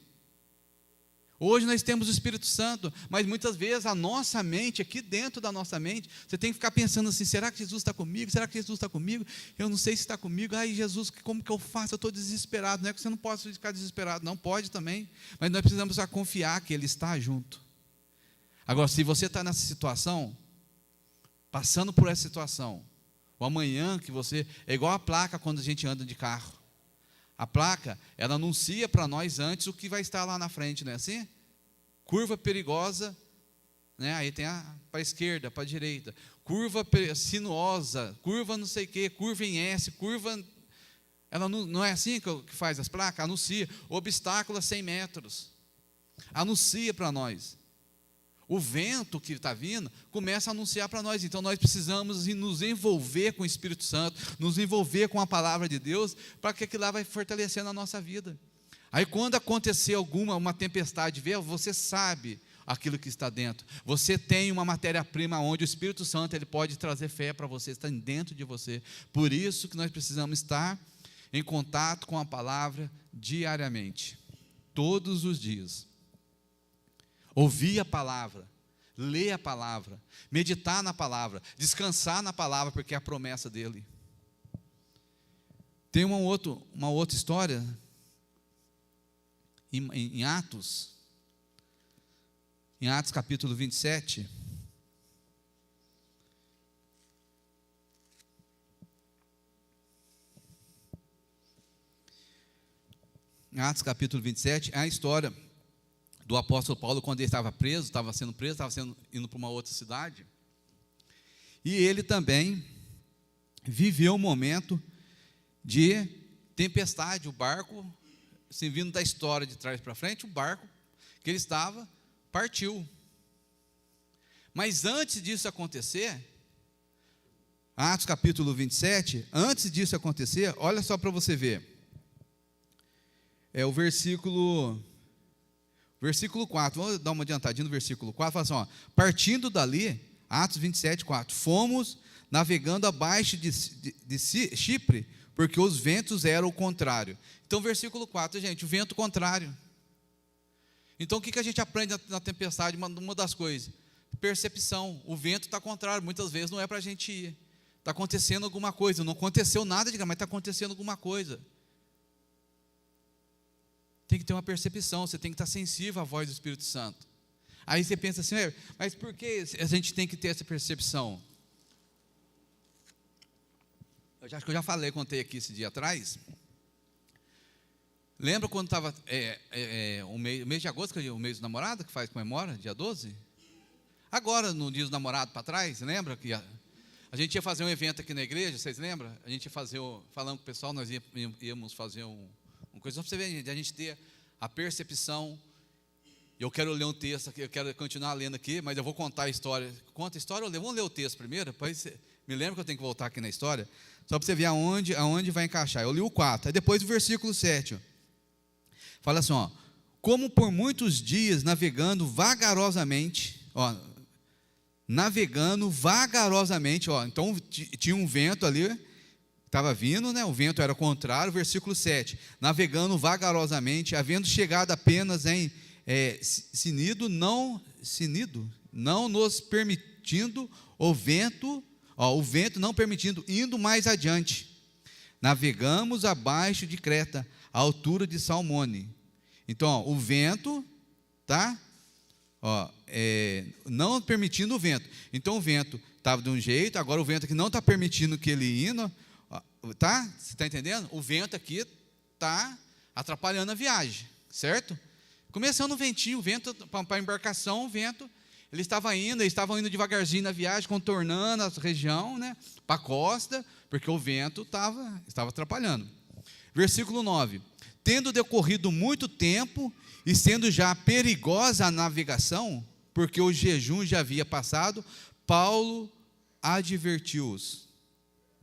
Hoje nós temos o Espírito Santo, mas muitas vezes a nossa mente, aqui dentro da nossa mente, você tem que ficar pensando assim, será que Jesus está comigo? Será que Jesus está comigo? Eu não sei se está comigo. Ai, Jesus, como que eu faço? Eu estou desesperado. Não é que você não pode ficar desesperado, não pode também, mas nós precisamos confiar que Ele está junto. Agora, se você está nessa situação, passando por essa situação, o amanhã que você, é igual a placa quando a gente anda de carro. A placa, ela anuncia para nós antes o que vai estar lá na frente, não é assim? Curva perigosa, né? Aí tem para a esquerda, para a direita. Curva sinuosa, curva não sei o quê, curva em S, curva... Ela não é assim que faz as placas? Anuncia. Obstáculo a 100 metros. Anuncia para nós. O vento que está vindo começa a anunciar para nós. Então nós precisamos nos envolver com o Espírito Santo, nos envolver com a palavra de Deus, para que aquilo lá vai fortalecendo a nossa vida. Aí quando acontecer uma tempestade, você sabe aquilo que está dentro. Você tem uma matéria-prima onde o Espírito Santo ele pode trazer fé para você, está dentro de você. Por isso que nós precisamos estar em contato com a palavra diariamente, todos os dias. Ouvir a palavra, ler a palavra, meditar na palavra, descansar na palavra, porque é a promessa dele. Tem uma outra história em Atos capítulo 27. Em Atos capítulo 27, é a história do apóstolo Paulo, quando ele estava indo para uma outra cidade, e ele também viveu um momento de tempestade. O barco, assim, vindo da história de trás para frente, o barco que ele estava partiu. Mas antes disso acontecer, Atos capítulo 27, antes disso acontecer, olha só para você ver, o versículo 4, vamos dar uma adiantadinha no versículo 4, fala assim, partindo dali, Atos 27, 4, fomos navegando abaixo de Chipre, porque os ventos eram o contrário. Então, versículo 4, gente, o vento contrário. Então, o que a gente aprende na tempestade? Uma das coisas, percepção. O vento está contrário, muitas vezes não é para a gente ir. Está acontecendo alguma coisa, não aconteceu nada, mas está acontecendo alguma coisa. Tem que ter uma percepção, você tem que estar sensível à voz do Espírito Santo. Aí você pensa assim, mas por que a gente tem que ter essa percepção? Eu acho que eu já contei aqui esse dia atrás. Lembra quando estava o mês de agosto, que é o mês do namorado, que comemora, dia 12? Agora, no dia do namorado para trás, lembra que a gente ia fazer um evento aqui na igreja, vocês lembram? A gente ia falando com o pessoal, nós íamos fazer uma coisa, só para você ver, a gente ter a percepção. Eu quero ler um texto aqui, eu quero continuar lendo aqui, mas eu vou contar a história. Conta a história, vamos ler o texto primeiro, depois me lembra que eu tenho que voltar aqui na história, só para você ver aonde vai encaixar. Eu li o 4, aí depois o versículo 7, fala assim, como por muitos dias navegando vagarosamente, então tinha um vento ali, estava vindo, o vento era contrário, versículo 7, navegando vagarosamente, havendo chegado apenas em Cnido, não nos permitindo o vento não permitindo, indo mais adiante, navegamos abaixo de Creta, à altura de Salmone. Então, o vento, não permitindo o vento. Então, o vento estava de um jeito, agora o vento aqui não está permitindo que ele indo, Você está entendendo? O vento aqui está atrapalhando a viagem, certo? Começando o ventinho, o vento, para a embarcação, o vento, eles estavam indo devagarzinho na viagem, contornando a região, para a costa, porque o vento estava atrapalhando. Versículo 9, tendo decorrido muito tempo, e sendo já perigosa a navegação, porque o jejum já havia passado, Paulo advertiu-os.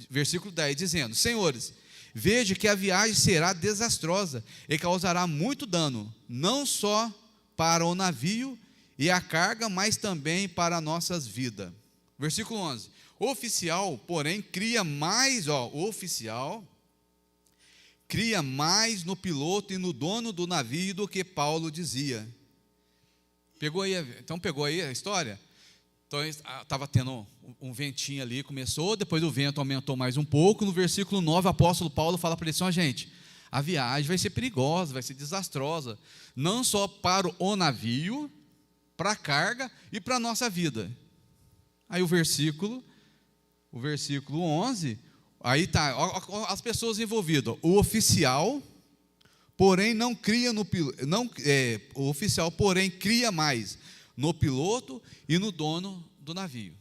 Versículo 10, dizendo, senhores, veja que a viagem será desastrosa, e causará muito dano, não só para o navio e a carga, mas também para nossas vidas. Versículo 11, o oficial, porém, cria mais no piloto e no dono do navio do que Paulo dizia. Pegou aí a história? Então, estava tendo um ventinho ali, começou, depois o vento aumentou mais um pouco, no versículo 9, o apóstolo Paulo fala para eles, gente, a viagem vai ser perigosa, vai ser desastrosa, não só para o navio, para a carga e para a nossa vida. Aí o versículo 11, aí está, as pessoas envolvidas, o oficial, porém não cria o oficial, porém cria mais no piloto e no dono do navio.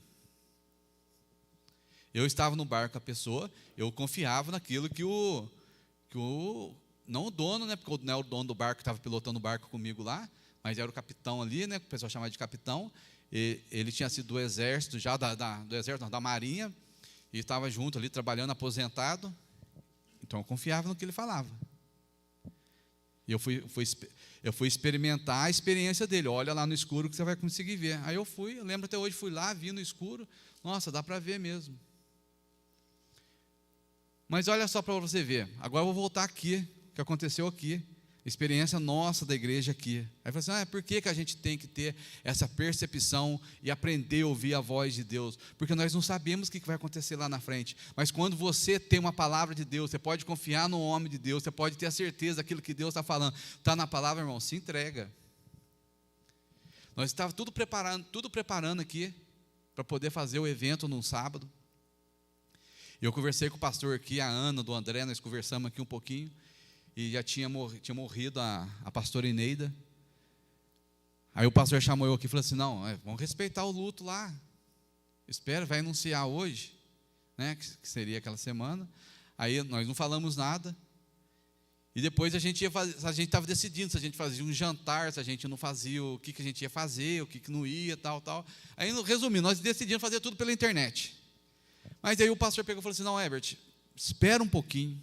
Eu estava no barco com a pessoa, eu confiava naquilo que não o dono, porque não é o dono do barco que estava pilotando o barco comigo lá, mas era o capitão ali, que o pessoal chamava de capitão, ele tinha sido do exército, já da marinha, e estava junto ali, trabalhando, aposentado, então eu confiava no que ele falava. E eu fui experimentar a experiência dele, olha lá no escuro que você vai conseguir ver. Aí eu lembro até hoje, fui lá, vi no escuro, nossa, dá para ver mesmo. Mas olha só para você ver, agora eu vou voltar aqui, o que aconteceu aqui, experiência nossa da igreja aqui. Aí eu falei assim, por que a gente tem que ter essa percepção e aprender a ouvir a voz de Deus? Porque nós não sabemos o que vai acontecer lá na frente, mas quando você tem uma palavra de Deus, você pode confiar no homem de Deus, você pode ter a certeza daquilo que Deus está falando, está na palavra, irmão, se entrega. Nós estávamos tudo preparando aqui, para poder fazer o evento num sábado. Eu conversei com o pastor aqui, a Ana, do André, nós conversamos aqui um pouquinho, e já tinha morrido a pastora Ineida. Aí o pastor chamou eu aqui e falou assim, não, vamos respeitar o luto lá, espera, vai anunciar hoje, que seria aquela semana. Aí nós não falamos nada, e depois a gente estava decidindo se a gente fazia um jantar, se a gente não fazia, o que a gente ia fazer, o que não ia, tal. Aí, resumindo, nós decidimos fazer tudo pela internet. Mas aí o pastor pegou e falou assim, não, Herbert, espera um pouquinho,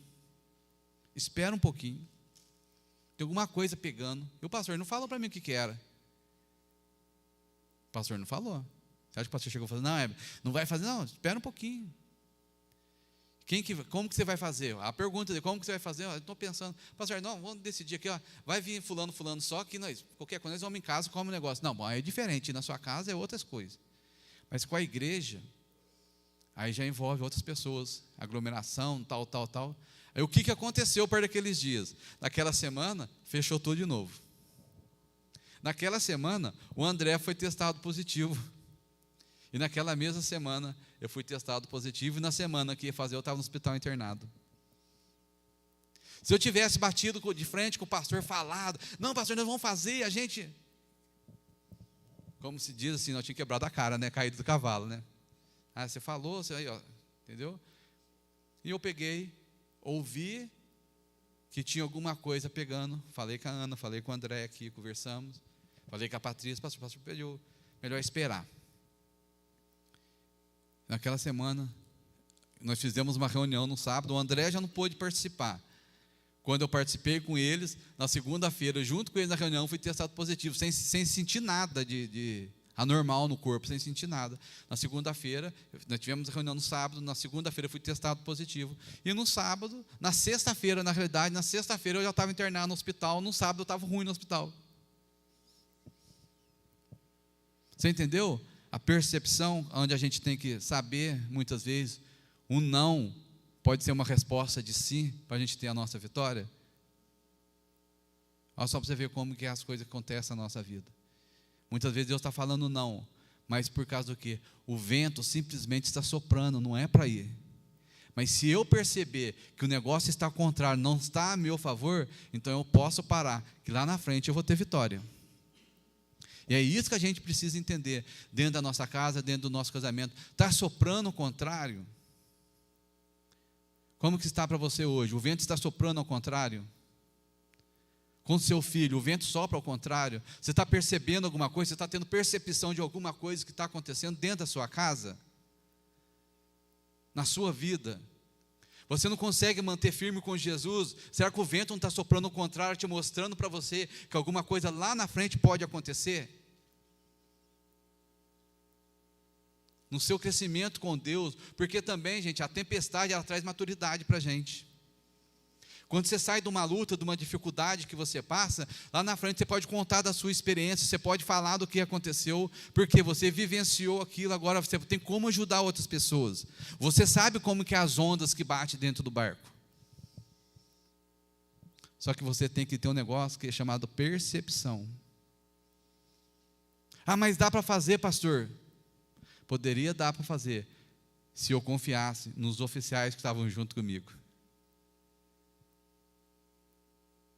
tem alguma coisa pegando. E o pastor não falou para mim o que era. O pastor não falou. Você acha que o pastor chegou e falou, não, Herbert, não vai fazer, não, espera um pouquinho. Como que você vai fazer? A pergunta de como que você vai fazer, eu estou pensando, pastor, não, vamos decidir aqui, vai vir fulano só, que qualquer coisa, nós vamos em casa, como um negócio. Não, bom, é diferente, na sua casa é outras coisas. Mas com a igreja, aí já envolve outras pessoas, aglomeração, tal. Aí o que aconteceu perto daqueles dias? Naquela semana, fechou tudo de novo. Naquela semana, o André foi testado positivo. E naquela mesma semana, eu fui testado positivo. E na semana que ia fazer, eu estava no hospital internado. Se eu tivesse batido de frente com o pastor, falado, não, pastor, nós vamos fazer, a gente... Como se diz assim, nós tínhamos quebrado a cara, né? Caído do cavalo, né? Ah, você falou, você aí, ó, entendeu? E eu peguei, ouvi que tinha alguma coisa pegando. Falei com a Ana, falei com o André aqui, conversamos. Falei com a Patrícia, o pastor pediu, melhor esperar. Naquela semana, nós fizemos uma reunião no sábado, o André já não pôde participar. Quando eu participei com eles, na segunda-feira, junto com eles na reunião, fui testado positivo, sem sentir nada de anormal no corpo, sem sentir nada. Na segunda-feira, nós tivemos a reunião no sábado, na segunda-feira fui testado positivo. E no sábado, na sexta-feira, na realidade, na sexta-feira eu já estava internado no hospital, no sábado eu estava ruim no hospital. Você entendeu? A percepção, onde a gente tem que saber, muitas vezes, o não pode ser uma resposta de sim, para a gente ter a nossa vitória. Olha só para você ver como que as coisas acontecem na nossa vida. Muitas vezes Deus está falando não, mas por causa do quê? O vento simplesmente está soprando, não é para ir. Mas se eu perceber que o negócio está contrário, não está a meu favor, então eu posso parar, que lá na frente eu vou ter vitória. E é isso que a gente precisa entender, dentro da nossa casa, dentro do nosso casamento. Está soprando o contrário? Como que está para você hoje? O vento está soprando ao contrário? Com seu filho, o vento sopra ao contrário? Você está percebendo alguma coisa? Você está tendo percepção de alguma coisa que está acontecendo dentro da sua casa? Na sua vida? Você não consegue manter firme com Jesus? Será que o vento não está soprando ao contrário, te mostrando para você que alguma coisa lá na frente pode acontecer? No seu crescimento com Deus, porque também, gente, a tempestade, ela traz maturidade para a gente. Quando você sai de uma luta, de uma dificuldade que você passa, lá na frente você pode contar da sua experiência, você pode falar do que aconteceu, porque você vivenciou aquilo, agora você tem como ajudar outras pessoas. Você sabe como que é as ondas que batem dentro do barco. Só que você tem que ter um negócio que é chamado percepção. Ah, mas dá para fazer, pastor? Poderia dar para fazer, se eu confiasse nos oficiais que estavam junto comigo.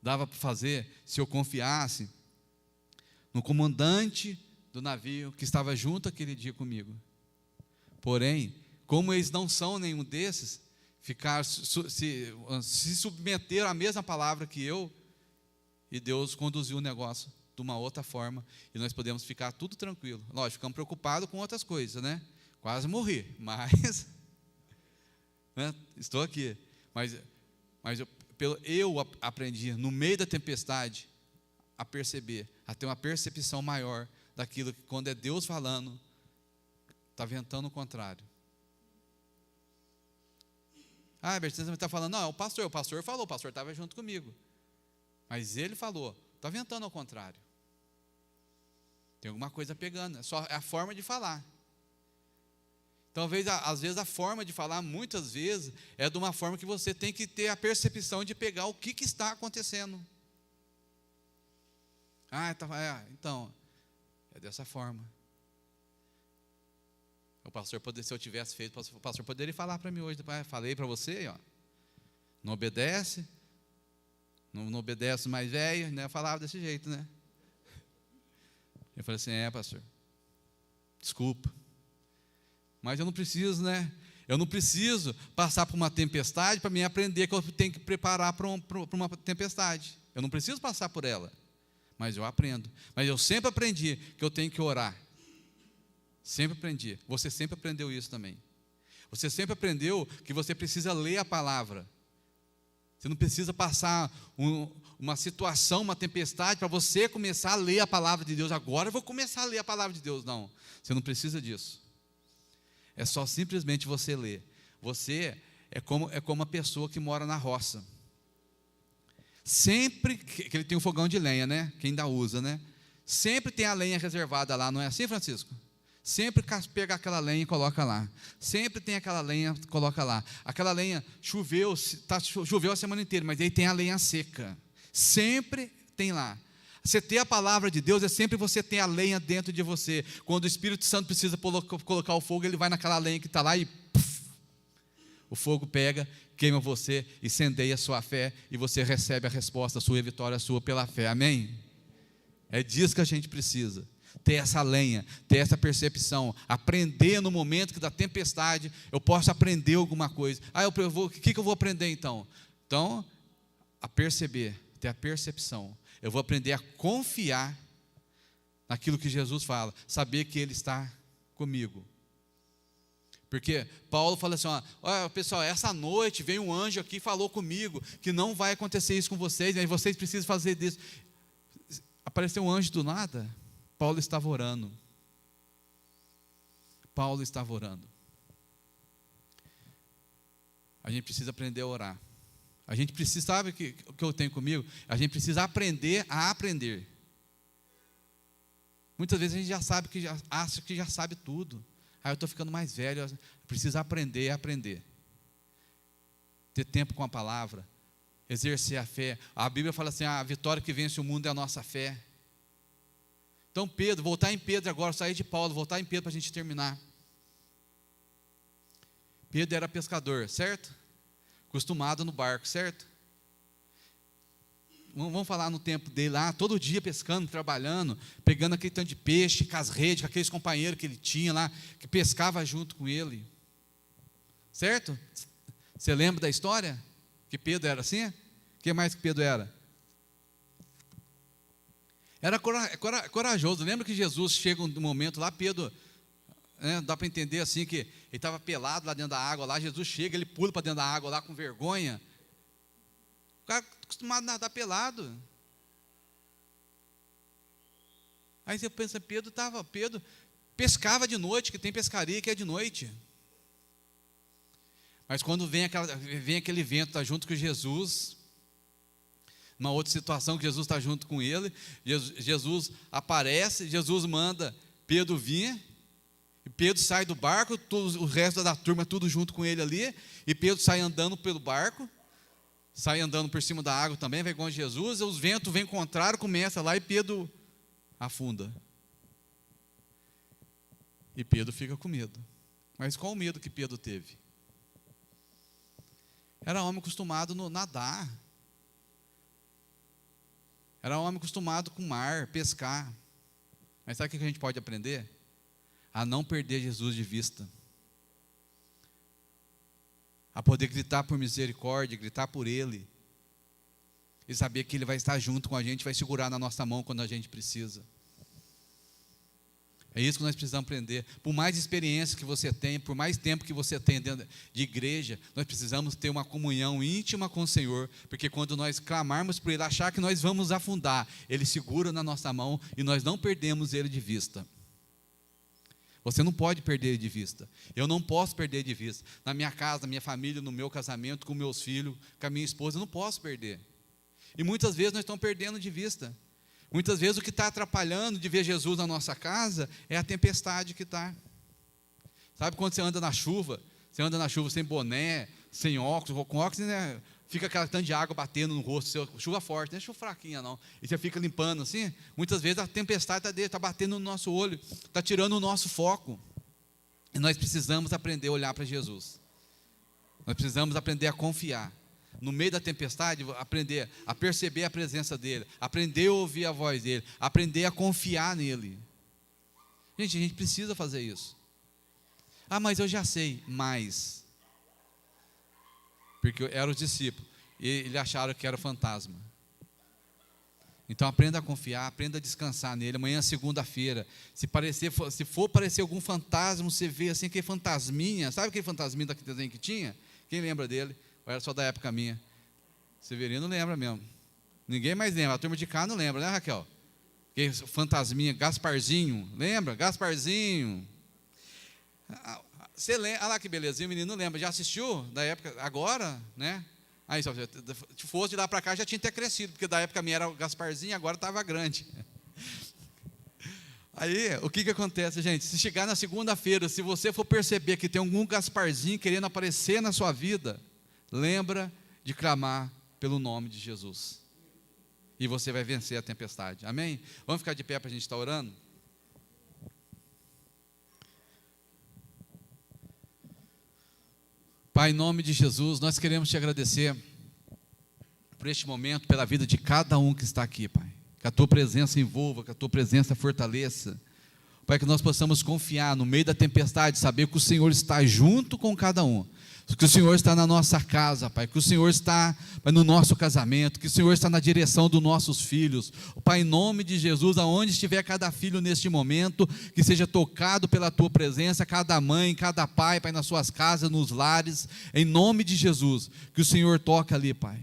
Dava para fazer, se eu confiasse no comandante do navio que estava junto aquele dia comigo. Porém, como eles não são nenhum desses, se submeteram à mesma palavra que eu, e Deus conduziu o negócio de uma outra forma, e nós podemos ficar tudo tranquilo. Lógico, ficamos preocupados com outras coisas, né? Quase morri, mas né, estou aqui. Mas eu aprendi, no meio da tempestade, a perceber, a ter uma percepção maior daquilo que, quando é Deus falando, está ventando o contrário. Ah, Bertinho, você está falando, não, é o pastor falou, o pastor estava junto comigo. Mas ele falou, está ventando ao contrário. Tem alguma coisa pegando, é a forma de falar. Talvez, às vezes, a forma de falar, muitas vezes, é de uma forma que você tem que ter a percepção de pegar o que está acontecendo. Então, é dessa forma. O pastor se eu tivesse feito, o pastor poderia falar para mim hoje, falei para você, ó, não obedece, não obedece o mais velho, né? Eu falava desse jeito, né? Eu falei assim, pastor, desculpa, mas eu não preciso, né? Eu não preciso passar por uma tempestade para me aprender que eu tenho que preparar para uma tempestade. Eu não preciso passar por ela, mas eu aprendo. Mas eu sempre aprendi que eu tenho que orar. Sempre aprendi. Você sempre aprendeu isso também. Você sempre aprendeu que você precisa ler a palavra. Você não precisa passar uma situação, uma tempestade, para você começar a ler a palavra de Deus. Agora eu vou começar a ler a palavra de Deus. Não, você não precisa disso. É só simplesmente você ler. Você é como uma pessoa que mora na roça. Sempre que ele tem um fogão de lenha, né? Quem ainda usa, né? Sempre tem a lenha reservada lá, não é assim, Francisco? Sempre pega aquela lenha e coloca lá. Sempre tem aquela lenha, coloca lá. Aquela lenha choveu a semana inteira, mas aí tem a lenha seca. Sempre tem lá. Você ter a palavra de Deus é sempre você ter a lenha dentro de você. Quando o Espírito Santo precisa colocar o fogo, ele vai naquela lenha que está lá e puff, o fogo pega, queima você, incendeia a sua fé, e você recebe a resposta sua e a vitória sua pela fé, amém? É disso que a gente precisa, ter essa lenha, ter essa percepção, aprender no momento que da tempestade, eu posso aprender alguma coisa. O que eu vou aprender então? Então, a perceber, ter a percepção, eu vou aprender a confiar naquilo que Jesus fala, saber que Ele está comigo. Porque Paulo fala assim, ó, pessoal, essa noite veio um anjo aqui e falou comigo, que não vai acontecer isso com vocês, e vocês precisam fazer disso. Apareceu um anjo do nada, Paulo estava orando. Paulo estava orando. A gente precisa aprender a orar. A gente precisa, sabe o que eu tenho comigo? A gente precisa aprender a aprender. Muitas vezes a gente já sabe, acha que já sabe tudo. Eu estou ficando mais velho, eu preciso aprender a aprender. Ter tempo com a palavra, exercer a fé. A Bíblia fala assim, a vitória que vence o mundo é a nossa fé. Então Pedro, voltar em Pedro agora, sair de Paulo, voltar em Pedro para a gente terminar. Pedro era pescador, certo? Acostumado no barco, certo? Vamos falar no tempo dele lá, todo dia pescando, trabalhando, pegando aquele tanto de peixe, com as redes, com aqueles companheiros que ele tinha lá, que pescava junto com ele. Certo? Você lembra da história? Que Pedro era assim? O que mais que Pedro era? Era corajoso. Lembra que Jesus chega no momento lá, Pedro, dá para entender assim, que ele estava pelado lá dentro da água, lá Jesus chega, ele pula para dentro da água lá com vergonha. O cara acostumado a nadar pelado. Aí você pensa, Pedro pescava de noite, que tem pescaria que é de noite. Mas quando vem aquele vento, está junto com Jesus, numa outra situação que Jesus está junto com ele, Jesus aparece, Jesus manda Pedro vir, e Pedro sai do barco, o resto da turma tudo junto com ele ali, e Pedro sai andando pelo barco, sai andando por cima da água também, vai com Jesus, os ventos vêm contrário, começa lá e Pedro afunda. E Pedro fica com medo. Mas qual o medo que Pedro teve? Era homem acostumado a nadar. Era homem acostumado com o mar, pescar. Mas sabe o que a gente pode aprender? A não perder Jesus de vista. A poder gritar por misericórdia, gritar por Ele. E saber que Ele vai estar junto com a gente, vai segurar na nossa mão quando a gente precisa. É isso que nós precisamos aprender. Por mais experiência que você tenha, por mais tempo que você tenha dentro de igreja, nós precisamos ter uma comunhão íntima com o Senhor, porque quando nós clamarmos por Ele, achar que nós vamos afundar, Ele segura na nossa mão e nós não perdemos Ele de vista. Você não pode perder Ele de vista. Eu não posso perder de vista. Na minha casa, na minha família, no meu casamento, com meus filhos, com a minha esposa, eu não posso perder. E muitas vezes nós estamos perdendo de vista. Muitas vezes o que está atrapalhando de ver Jesus na nossa casa é a tempestade que está. Sabe quando você anda na chuva sem boné, sem óculos, com óculos, né, fica aquela tanto de água batendo no rosto, chuva forte, não é chuva fraquinha não, e você fica limpando assim, muitas vezes a tempestade está batendo no nosso olho, está tirando o nosso foco, e nós precisamos aprender a olhar para Jesus, nós precisamos aprender a confiar, no meio da tempestade, aprender a perceber a presença dEle, aprender a ouvir a voz dEle, aprender a confiar nele. Gente, a gente precisa fazer isso. Mas eu já sei, porque eram os discípulos, e eles acharam que era fantasma. Então aprenda a confiar, aprenda a descansar nele. Amanhã é segunda-feira, se for parecer algum fantasma, você vê assim, aquele fantasminha, sabe aquele fantasminha daquele desenho que tinha? Quem lembra dele? Ou era só da época minha? Severino lembra mesmo. Ninguém mais lembra, a turma de cá não lembra, né, Raquel? Aquele fantasminha, Gasparzinho, lembra? Gasparzinho. Você lembra? Olha lá que belezinha, o menino não lembra. Já assistiu da época, agora, né? Aí, se fosse de lá para cá, já tinha até crescido, porque da época minha era o Gasparzinho, agora estava grande. Aí, o que acontece, gente? Se chegar na segunda-feira, se você for perceber que tem algum Gasparzinho querendo aparecer na sua vida, lembra de clamar pelo nome de Jesus. e você vai vencer a tempestade. Amém? Vamos ficar de pé para a gente estar orando? Pai, em nome de Jesus, nós queremos te agradecer por este momento, pela vida de cada um que está aqui, Pai. Que a tua presença envolva, que a tua presença fortaleça. Pai, que nós possamos confiar no meio da tempestade, saber que o Senhor está junto com cada um. Que o Senhor está na nossa casa, Pai, que o Senhor está no nosso casamento, que o Senhor está na direção dos nossos filhos. Pai, em nome de Jesus, aonde estiver cada filho neste momento, que seja tocado pela Tua presença, cada mãe, cada pai, Pai, nas suas casas, nos lares, em nome de Jesus, que o Senhor toque ali, Pai.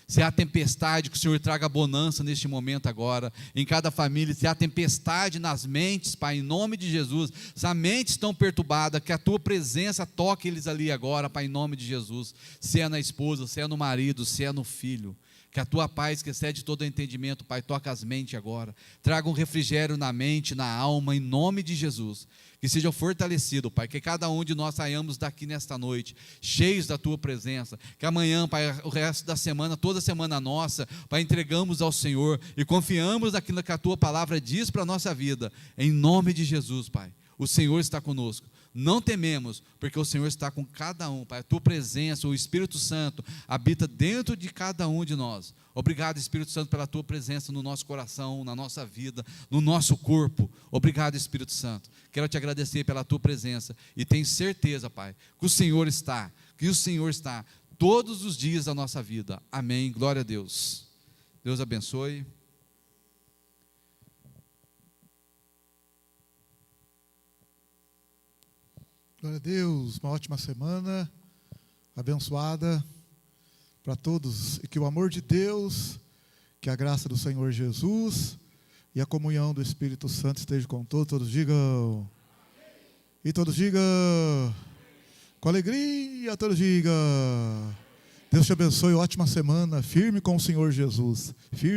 Se há tempestade, que o Senhor traga bonança neste momento agora, em cada família. Se há tempestade nas mentes, Pai, em nome de Jesus, se a mente estão perturbada, que a Tua presença toque eles ali agora, Pai, em nome de Jesus. Se é na esposa, se é no marido, se é no filho, que a Tua paz, que excede todo entendimento, Pai, toque as mentes agora, traga um refrigério na mente, na alma, em nome de Jesus. Que seja fortalecido, Pai, que cada um de nós saiamos daqui nesta noite, cheios da Tua presença, que amanhã, Pai, o resto da semana, toda semana nossa, Pai, entregamos ao Senhor e confiamos naquilo que a Tua palavra diz para a nossa vida, em nome de Jesus, Pai. O Senhor está conosco, não tememos, porque o Senhor está com cada um, Pai. A Tua presença, o Espírito Santo, habita dentro de cada um de nós. Obrigado, Espírito Santo, pela Tua presença no nosso coração, na nossa vida, no nosso corpo. Obrigado, Espírito Santo. Quero te agradecer pela Tua presença e tenho certeza, Pai, que o Senhor está todos os dias da nossa vida. Amém. Glória a Deus. Deus abençoe. Glória a Deus, uma ótima semana, abençoada para todos, e que o amor de Deus, que a graça do Senhor Jesus e a comunhão do Espírito Santo esteja com todos digam, e todos digam, com alegria, todos digam, Deus te abençoe, ótima semana, firme com o Senhor Jesus, firme.